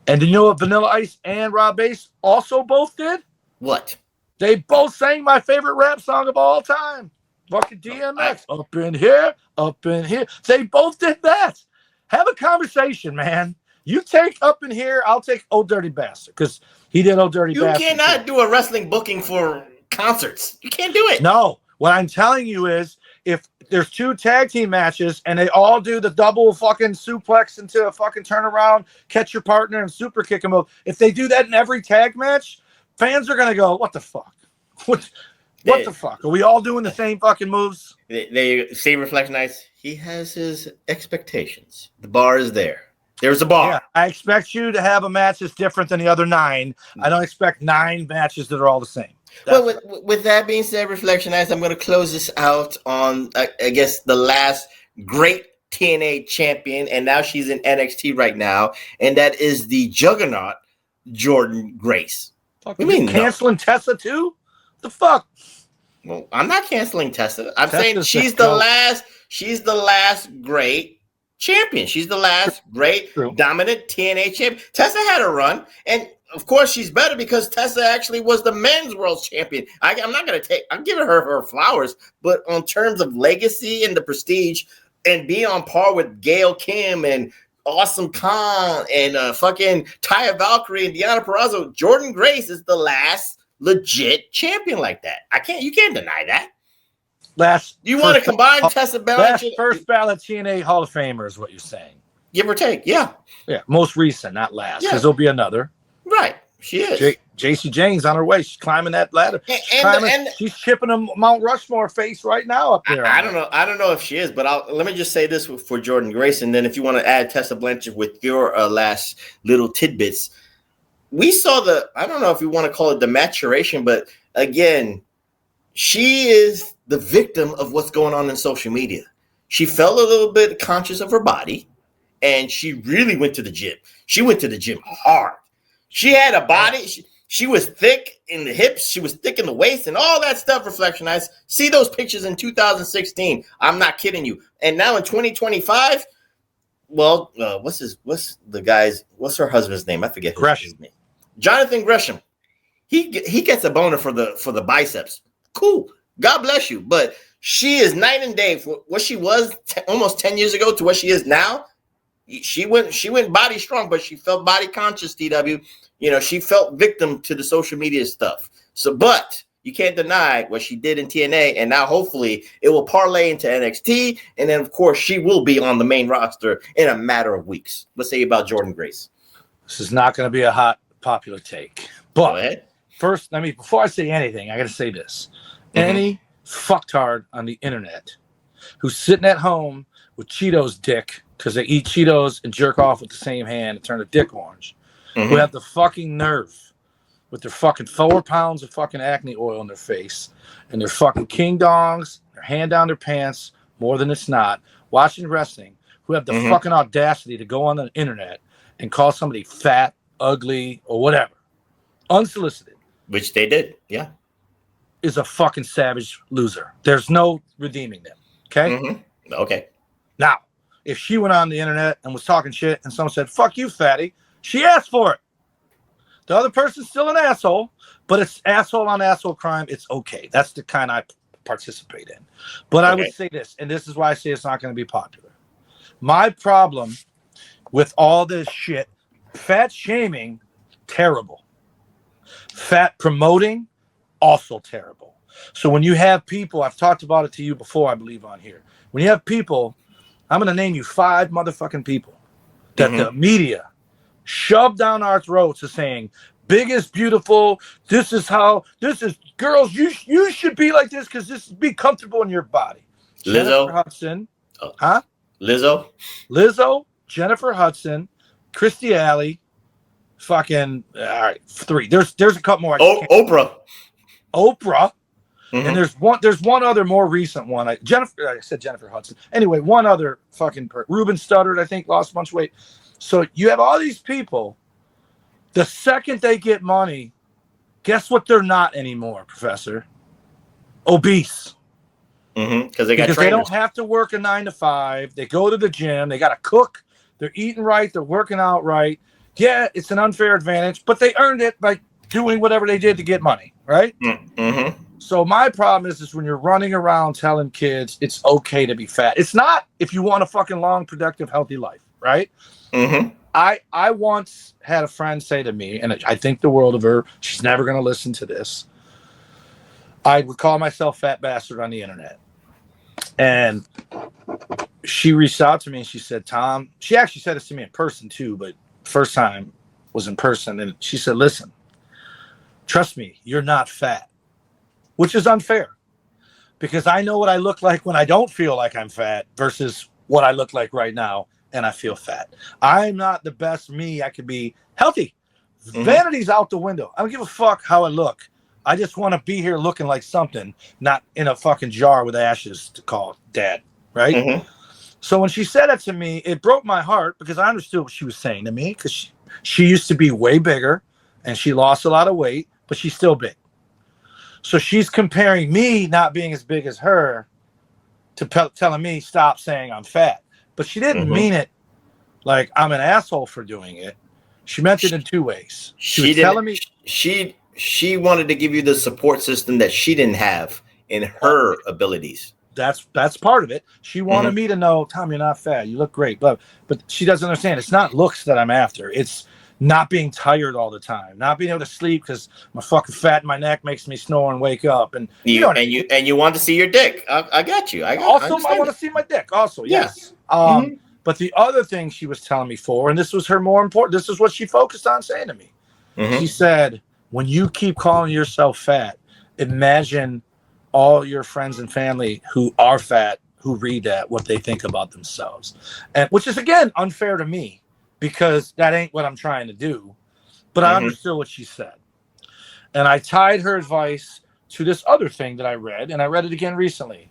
And do you know what Vanilla Ice and Rob Bass also both did?
What?
They both sang my favorite rap song of all time. Fucking DMX. Up in here, up in here. They both did that. Have a conversation, man. You take Up in Here, I'll take Old Dirty Bastard, because he did Old Dirty Bastard.
You cannot do a wrestling booking for concerts. You can't do it.
No. What I'm telling you is, if there's 2 tag team matches and they all do the double fucking suplex into a fucking turnaround, catch your partner and super kick him up, if they do that in every tag match, fans are going to go, what the fuck? What the fuck? Are we all doing the same fucking moves?
They see Reflection Ice. He has his expectations. The bar is there. There's a bar.
Yeah, I expect you to have a match that's different than the other 9. I don't expect 9 matches that are all the same.
Well, with that being said, Reflection Ice, I'm going to close this out on, I guess, the last great TNA champion, and now she's in NXT right now, and that is the juggernaut, Jordynne Grace.
You mean canceling Tessa too? The fuck?
Well, I'm not canceling Tessa. I'm saying she's the last great champion. She's the last great dominant TNA champion. Tessa had a run, and of course she's better because Tessa actually was the men's world champion. I'm not going to take. I'm giving her flowers, but on terms of legacy and the prestige, and being on par with Gail Kim and Awesome Khan and fucking Taya Valkyrie and Deonna Purrazzo, Jordynne Grace is the last legit champion like that. You can't deny that. You want to combine Tessa Blanchard?
First ballot TNA Hall of Famer is what you're saying.
Give or take, yeah.
Yeah, most recent, not last, because there'll be another.
Right, she is.
JC Jane's on her way. She's climbing that ladder. She's chipping a Mount Rushmore face right now up there.
I don't know if she is, but let me just say this for Jordynne Grace, and then if you want to add Tessa Blanchard with your last little tidbits, we saw I don't know if you want to call it the maturation, but again, she is the victim of what's going on in social media. She felt a little bit conscious of her body, and she really went to the gym. She went to the gym hard. She had a body. She was thick in the hips. She was thick in the waist and all that stuff. Reflection Eyes. See those pictures in 2016. I'm not kidding you. And now in 2025, well, what's her husband's name? I forget his name. Jonathan Gresham. He gets a boner for the biceps. Cool. God bless you. But she is night and day for what she was almost 10 years ago to what she is now. She went body strong, but she felt body conscious, TW. She felt victim to the social media stuff. So, but you can't deny what she did in TNA, and now hopefully it will parlay into NXT, and then of course she will be on the main roster in a matter of weeks. Let's say about Jordynne Grace.
This is not going to be a hot, popular take. But first, before I say anything, I got to say this. Any fucktard on the internet who's sitting at home with Cheetos dick because they eat Cheetos and jerk off with the same hand and turn a dick orange, who have the fucking nerve with their fucking 4 pounds of fucking acne oil in their face and their fucking king dongs, their hand down their pants more than it's not, watching wrestling, who have the fucking audacity to go on the internet and call somebody fat, ugly, or whatever, unsolicited.
Which they did, yeah.
Is a fucking savage loser. There's no redeeming them, okay?
Okay.
Now, if she went on the internet and was talking shit and someone said, fuck you, fatty, she asked for it. The other person's still an asshole, but it's asshole on asshole crime. It's okay. That's the kind I participate in. But I would say this, and this is why I say it's not going to be popular. My problem with all this shit, fat shaming, terrible. Fat promoting, also terrible. So when you have people, I've talked about it to you before, I believe, on here. When you have people, I'm going to name you 5 motherfucking people that the media shoved down our throats as saying, big is beautiful. This is girls, you should be like this because this is be comfortable in your body.
Lizzo.
Jennifer Hudson. Lizzo, Jennifer Hudson, Christy Alley, fucking, all right, 3. There's a couple more. Oprah. And there's one other more recent one. I said Jennifer Hudson. Anyway, one other fucking Ruben Studdard, I think, lost a bunch of weight. So you have all these people. The second they get money, guess what? They're not anymore, Professor. Obese.
Because
they don't have to work a 9 to 5. They go to the gym. They got to cook. They're eating right. They're working out right. Yeah, it's an unfair advantage, but they earned it by doing whatever they did to get money, right? So my problem is when you're running around telling kids it's okay to be fat. It's not if you want a fucking long, productive, healthy life, right? I once had a friend say to me, and I think the world of her, she's never going to listen to this. I would call myself fat bastard on the internet. And she reached out to me and she said, Tom, she actually said this to me in person too, but first time was in person. And she said, listen, trust me, you're not fat, which is unfair because I know what I look like when I don't feel like I'm fat versus what I look like right now and I feel fat. I'm not the best me. I could be healthy. Vanity's out the window. I don't give a fuck how I look. I just want to be here looking like something, not in a fucking jar with ashes to call dad, right? So when she said it to me, it broke my heart because I understood what she was saying to me because she used to be way bigger and she lost a lot of weight, but she's still big. So she's comparing me not being as big as her to telling me stop saying I'm fat. but she didn't mean it like I'm an asshole for doing it. She meant it in two ways. She was telling me
she wanted to give you the support system that she didn't have in her abilities.
That's part of it. She wanted me to know, Tom, you're not fat. You look great. But she doesn't understand. It's not looks that I'm after. It's not being tired all the time, not being able to sleep because my fucking fat in my neck makes me snore and wake up. And
you want to see your dick. I got you. I
want to see my dick. Also, yes. But the other thing she was telling me and this was her more important. This is what she focused on saying to me. She said, when you keep calling yourself fat, imagine all your friends and family who are fat, who read that, what they think about themselves. And which is, again, unfair to me because that ain't what I'm trying to do. But I understood what she said. And I tied her advice to this other thing that I read, and I read it again recently.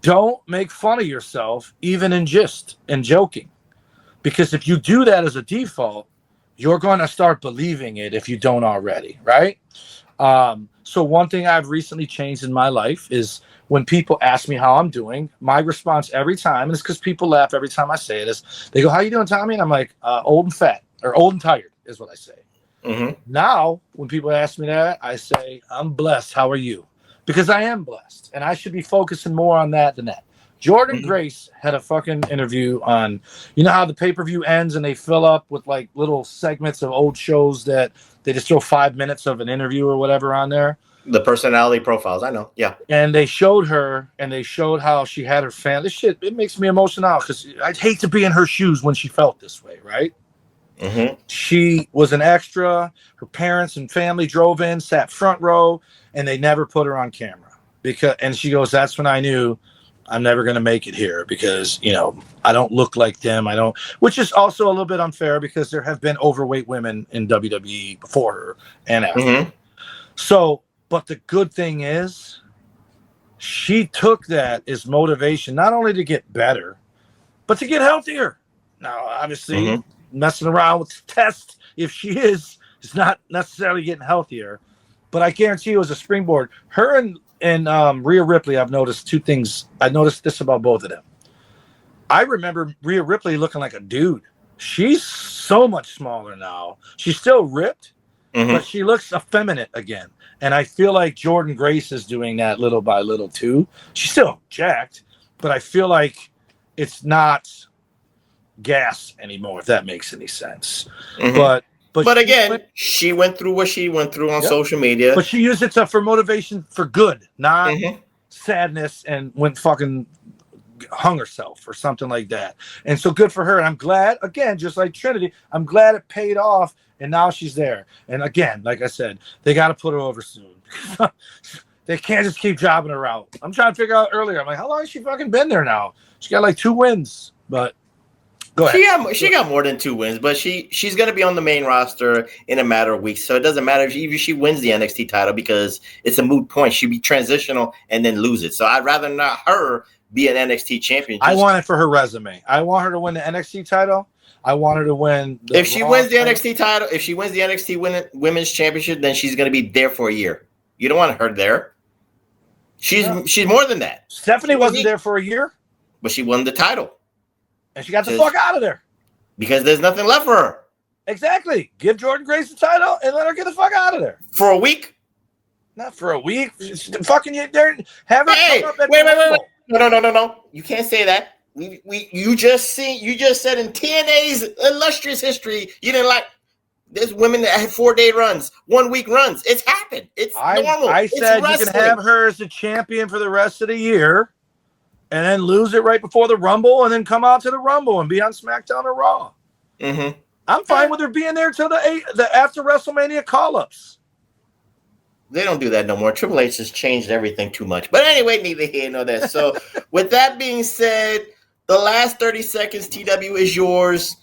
Don't make fun of yourself, even in jest and joking. Because if you do that as a default, you're going to start believing it if you don't already, right? So one thing I've recently changed in my life is when people ask me how I'm doing, my response every time, and it's because people laugh every time I say it, is they go, how you doing, Tommy? And I'm like, old and fat, or old and tired is what I say. Now, when people ask me that, I say, I'm blessed. How are you? Because I am blessed, and I should be focusing more on that than that. Jordan Grace had a fucking interview on, you know how the pay-per-view ends and they fill up with like little segments of old shows that they just throw 5 minutes of an interview or whatever on there?
The personality profiles, I know. Yeah.
And they showed her and they showed how she had her family. This shit, it makes me emotional because I'd hate to be in her shoes when she felt this way, right? She was an extra. Her parents and family drove in, sat front row, and they never put her on camera. And she goes, that's when I knew I'm never going to make it here because, you know, I don't look like them. Which is also a little bit unfair because there have been overweight women in WWE before her and after. So, but the good thing is she took that as motivation, not only to get better, but to get healthier. Now, obviously, messing around with the test, if she is not necessarily getting healthier, but I guarantee you as a springboard, her and Rhea Ripley, I've noticed two things. I noticed this about both of them. I remember Rhea Ripley looking like a dude. She's so much smaller now. She's still ripped, but she looks effeminate again. And I feel like Jordan Grace is doing that little by little too. She's still jacked, but I feel like it's not gas anymore, if that makes any sense. But
again, she went through what she went through on social media.
But she used it for motivation for good, not sadness, and went fucking hung herself or something like that. And so good for her. And I'm glad, again, just like Trinity, I'm glad it paid off. And now she's there. And again, like I said, they got to put her over soon. They can't just keep jobbing her out. I'm trying to figure out earlier. I'm like, how long has she fucking been there now? She got like 2 wins, but go ahead.
She got more than 2 wins, but she's going to be on the main roster in a matter of weeks. So it doesn't matter if she wins the NXT title because it's a moot point. She'd be transitional and then lose it. So I'd rather not her be an NXT champion.
I want it for her resume. I want her to win the NXT title. I want her to win.
If she wins the NXT title, if she wins the NXT Women's Championship, then she's going to be there for a year. You don't want her there. She's more than that.
Stephanie wasn't there for a year,
but she won the title,
and she got the fuck out of there
because there's nothing left for her. Exactly.
Give Jordan Grace the title and let her get the fuck out of there
for a week.
Not for a week. Fucking you there. Have her come up at
wait. No. You can't say that. You just said in TNA's illustrious history, you didn't like there's women that had 4-day runs, 1-week runs. It's happened. It's normal.
I said you can have her as a champion for the rest of the year and then lose it right before the Rumble and then come out to the Rumble and be on SmackDown or Raw. I'm fine with her being there till the after WrestleMania call-ups.
They don't do that no more. Triple H has changed everything too much. But anyway, neither here nor there. So with that being said, the last 30 seconds, TW, is yours.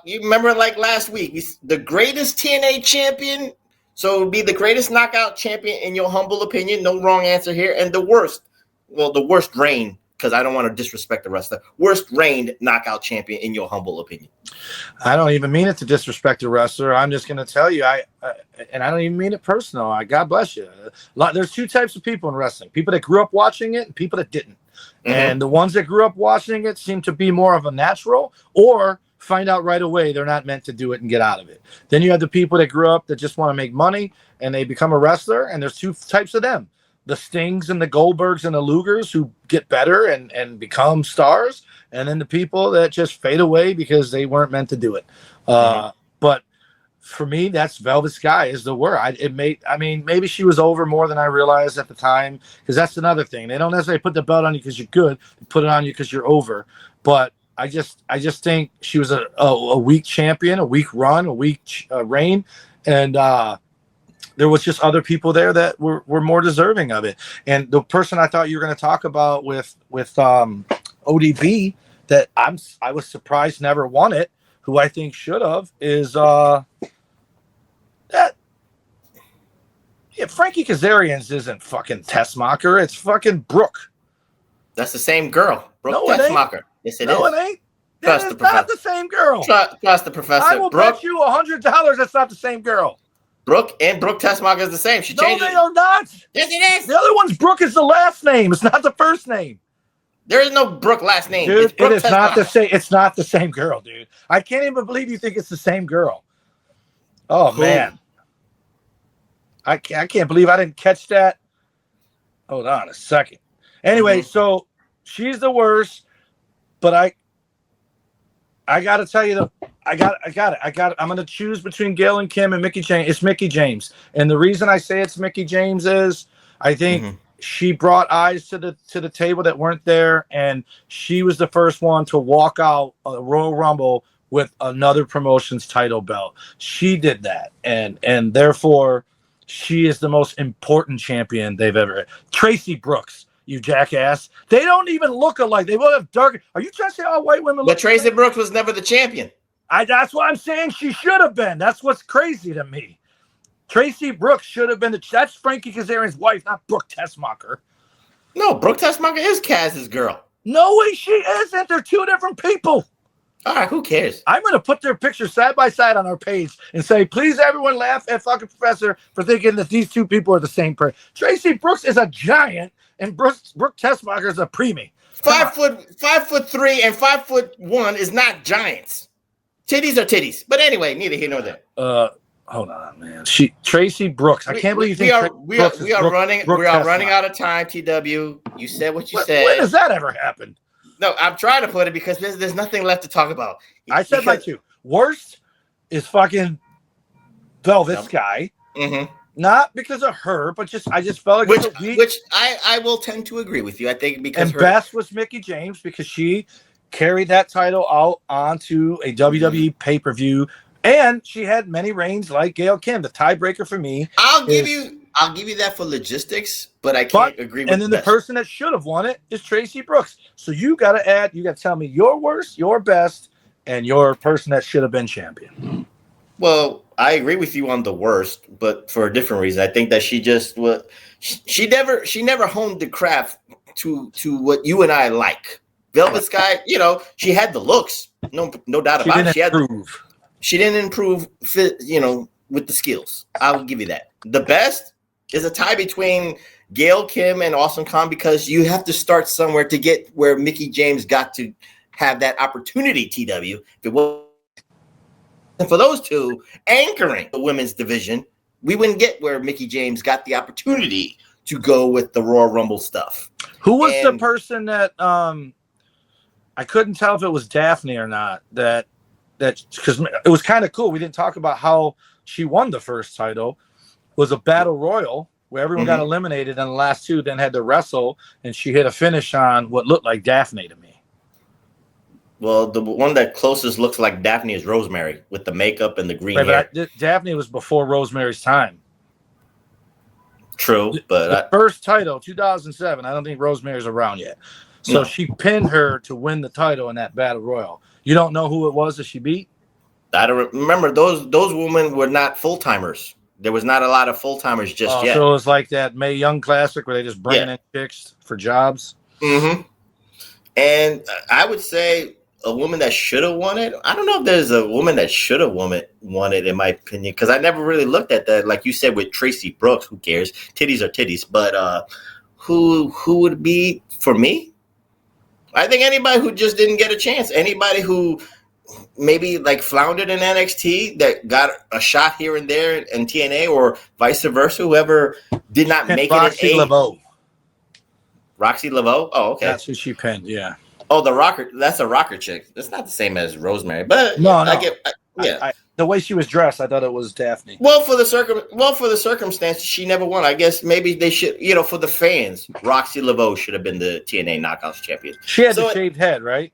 You remember like last week, the greatest TNA champion. So it would be the greatest knockout champion in your humble opinion. No wrong answer here. And the worst reign, because I don't want to disrespect the wrestler, worst reigned knockout champion in your humble opinion.
I don't even mean it to disrespect the wrestler. I'm just going to tell you, and I don't even mean it personal. God bless you. There's 2 types of people in wrestling: people that grew up watching it and people that didn't. And the ones that grew up watching it seem to be more of a natural, or find out right away they're not meant to do it and get out of it. Then you have the people that grew up that just want to make money and they become a wrestler, and there's two types of them. The Stings and the Goldbergs and the Lugers who get better and become stars, and then the people that just fade away because they weren't meant to do it. But for me, that's Velvet Sky is the word. Maybe she was over more than I realized at the time, because that's another thing. They don't necessarily put the belt on you because you're good. They put it on you because you're over. But I just think she was a weak champion, a weak run, a weak reign, and there was just other people there that were more deserving of it. And the person I thought you were going to talk about with ODB that I was surprised never won it, who I think should have, is Frankie Kazarian's isn't fucking Tessmacher. It's fucking Brooke.
That's the same girl. Brooke
No, it ain't.
Tessmacher. Yes, it is.
No, it ain't.
Trust
It's
the professor.
not the same girl.
Trust the professor.
I will bet you $100 that's not the same girl.
Brooke Tessmacher is the same. She changed
No, they are not.
Yes, it is.
The other one's Brooke is the last name. It's not the first name.
There is no Brooke last name.
Dude,
It's Brooke
it is not the
Tessmacher.
same. It's not the same girl, dude. I can't even believe you think it's the same girl. Oh,
Cool.
man. I can't believe I didn't catch that. Hold on a second. Anyway, so she's the worst, but I got to tell you, I got it. I'm going to choose between Gail and Kim and Mickie James. It's Mickie James. And the reason I say it's Mickie James is I think she brought eyes to the table that weren't there, and she was the first one to walk out a Royal Rumble with another promotion's title belt. She did that, and therefore she is the most important champion they've ever had. Tracy Brooks, you jackass. They don't even look alike. They both have dark. Are you trying to say all white women look
But Tracy Brooks was never the champion.
That's what I'm saying. She should have been. That's what's crazy to me. Tracy Brooks should have been that's Frankie Kazarian's wife, not Brooke Tessmacher.
No, Brooke Tessmacher is Kaz's girl.
No way she isn't. They're two different people.
All right, who cares?
I'm going to put their pictures side by side on our page and say, please, everyone laugh at fucking Professor for thinking that these two people are the same person. Tracy Brooks is a giant, and Brooke Tessmacher is a preemie.
5'3" and 5'1" is not giants. Titties are titties. But anyway, neither here nor there.
Hold on, man. Tracy Brooks. I can't believe you think
we are running out of time. TW, you said what you said.
When does that ever happen?
No, I'm trying to put it because there's nothing left to talk about.
I said my two. Worst is fucking Velvet Sky. Not because of her, but I just felt like
which I will tend to agree with you. I think because
best was Mickie James because she carried that title out onto a WWE pay-per-view, and she had many reigns like Gail Kim. The tiebreaker for me.
I'll give you that for logistics, but I can't agree with
and then the person that should have won it is Tracy Brooks. So you got to tell me your worst, your best, and your person that should have been champion.
Well, I agree with you on the worst, but for a different reason. I think that she never honed the craft to what you and I like. Velvet Sky, she had the looks, no doubt about it. She didn't improve, with the skills. I'll give you that. The best is a tie between Gail Kim and Awesome Kong, because you have to start somewhere to get where Mickie James got to have that opportunity. TW, if it wasn't for those two anchoring the women's division, we wouldn't get where Mickie James got the opportunity to go with the Royal Rumble stuff.
Who was the person that I couldn't tell if it was Daphne or not? That because it was kind of cool. We didn't talk about how she won the first title. It was a battle royal where everyone got eliminated, and the last two then had to wrestle, and she hit a finish on what looked like Daphne to me.
Well, the one that closest looks like Daphne is Rosemary with the makeup and the green hair.
But Daphne was before Rosemary's time.
True, but
the first title, 2007. I don't think Rosemary's around yet. So she pinned her to win the title in that battle royal. You don't know who it was that she beat?
I don't remember. Those women were not full timers. There was not a lot of full timers just yet.
So it was like that Mae Young Classic where they just bring in chicks for jobs.
And I would say a woman that should have won it. I don't know if there's a woman that should have won it, in my opinion, because I never really looked at that. Like you said with Tracy Brooks, who cares? Titties are titties. But who would be for me? I think anybody who just didn't get a chance, anybody who maybe like floundered in NXT that got a shot here and there in TNA or vice versa, whoever did not make
Roxy
it in
Laveau.
Roxy Laveau? Oh, okay.
That's who she pinned, yeah.
Oh, the rocker. That's a rocker chick. That's not the same as Rosemary, but
no.
I get,
the way she was dressed, I thought it was Daphne.
Well, for the circumstances, she never won. I guess maybe they should, for the fans, Roxy Laveau should have been the TNA Knockouts champion.
She had the shaved head, right?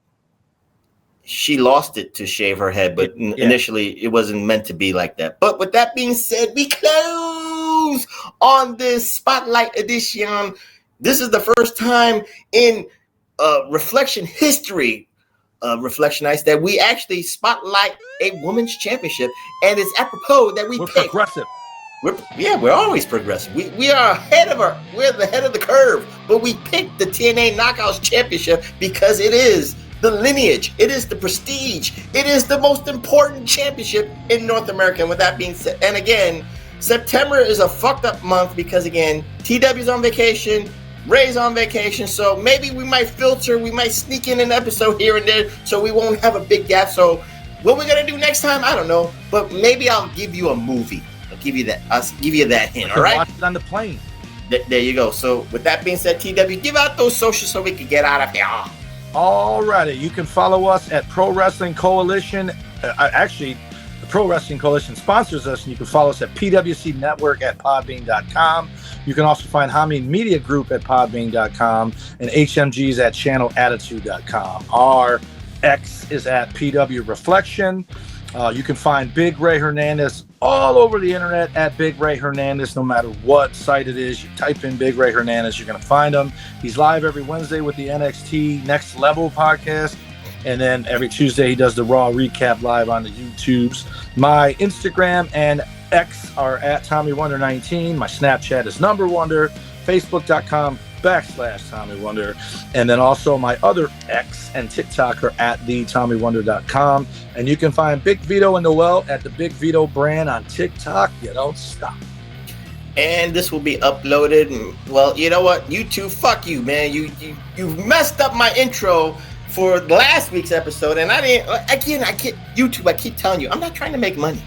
She lost it to shave her head, but initially it wasn't meant to be like that. But with that being said, we close on this Spotlight edition. This is the first time in Reflection history, Reflection Nights, that we actually spotlight a women's championship, and it's apropos that we're
progressive.
We're always progressive. We are we're the head of the curve, but we picked the TNA Knockouts Championship because it is the lineage, it is the prestige, it is the most important championship in North America. And with that being said, and again, September is a fucked up month because again, TW's on vacation, Ray's on vacation, so maybe we might sneak in an episode here and there, so we won't have a big gap. So what we're gonna do next time, I don't know, but maybe I'll give you a movie. I'll give you that hint. All right.
Watch it on the plane.
There you go. So with that being said, TW, give out those socials so we can get out of here.
Alrighty, you can follow us at Pro Wrestling Coalition. Actually, the Pro Wrestling Coalition sponsors us, and you can follow us at PWC Network at podbean.com. You can also find Hameen Media Group at podbean.com and HMGs at channelattitude.com. Our X is at PW Reflection. You can find Big Ray Hernandez all over the internet at Big Ray Hernandez, no matter what site it is. You type in Big Ray Hernandez, you're going to find him. He's live every Wednesday with the NXT Next Level podcast. And then every Tuesday, he does the Raw recap live on the YouTubes. My Instagram and X are at TommyWonder19. My Snapchat is #Wonder. Facebook.com/TommyWonder. And then also my other X and TikTok are at TheTommyWonder.com. And you can find Big Vito and Noel at the Big Vito brand on TikTok. You don't stop.
And this will be uploaded. Well, you know what? YouTube, fuck you, man. You messed up my intro for last week's episode, and I keep telling you, I'm not trying to make money,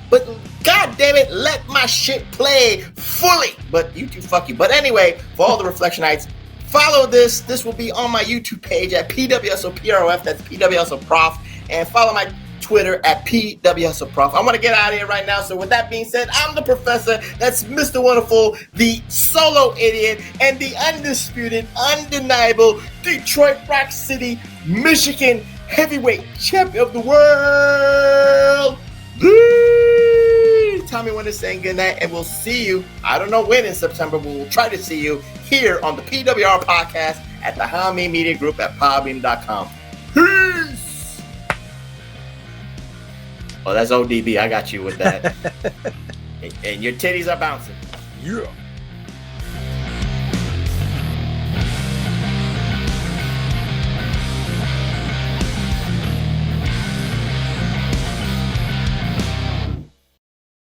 but god damn it, let my shit play fully. But YouTube, fuck you. But anyway, for all the Reflectionites, follow this. This will be on my YouTube page at PWSOPROF. That's PWSOPROF, and follow my Twitter at PWSOPROF. I want to get out of here right now. So with that being said, I'm the professor. That's Mr. Wonderful, the solo idiot, and the undisputed, undeniable Detroit Rock City, Michigan heavyweight champion of the world, Tommy Wonder, saying goodnight, and we'll see you, I don't know when in September, but we'll try to see you here on the PWR podcast at the Hameen Media Group at podbean.com. Peace! Oh, that's ODB. I got you with that. And your titties are bouncing.
Yeah.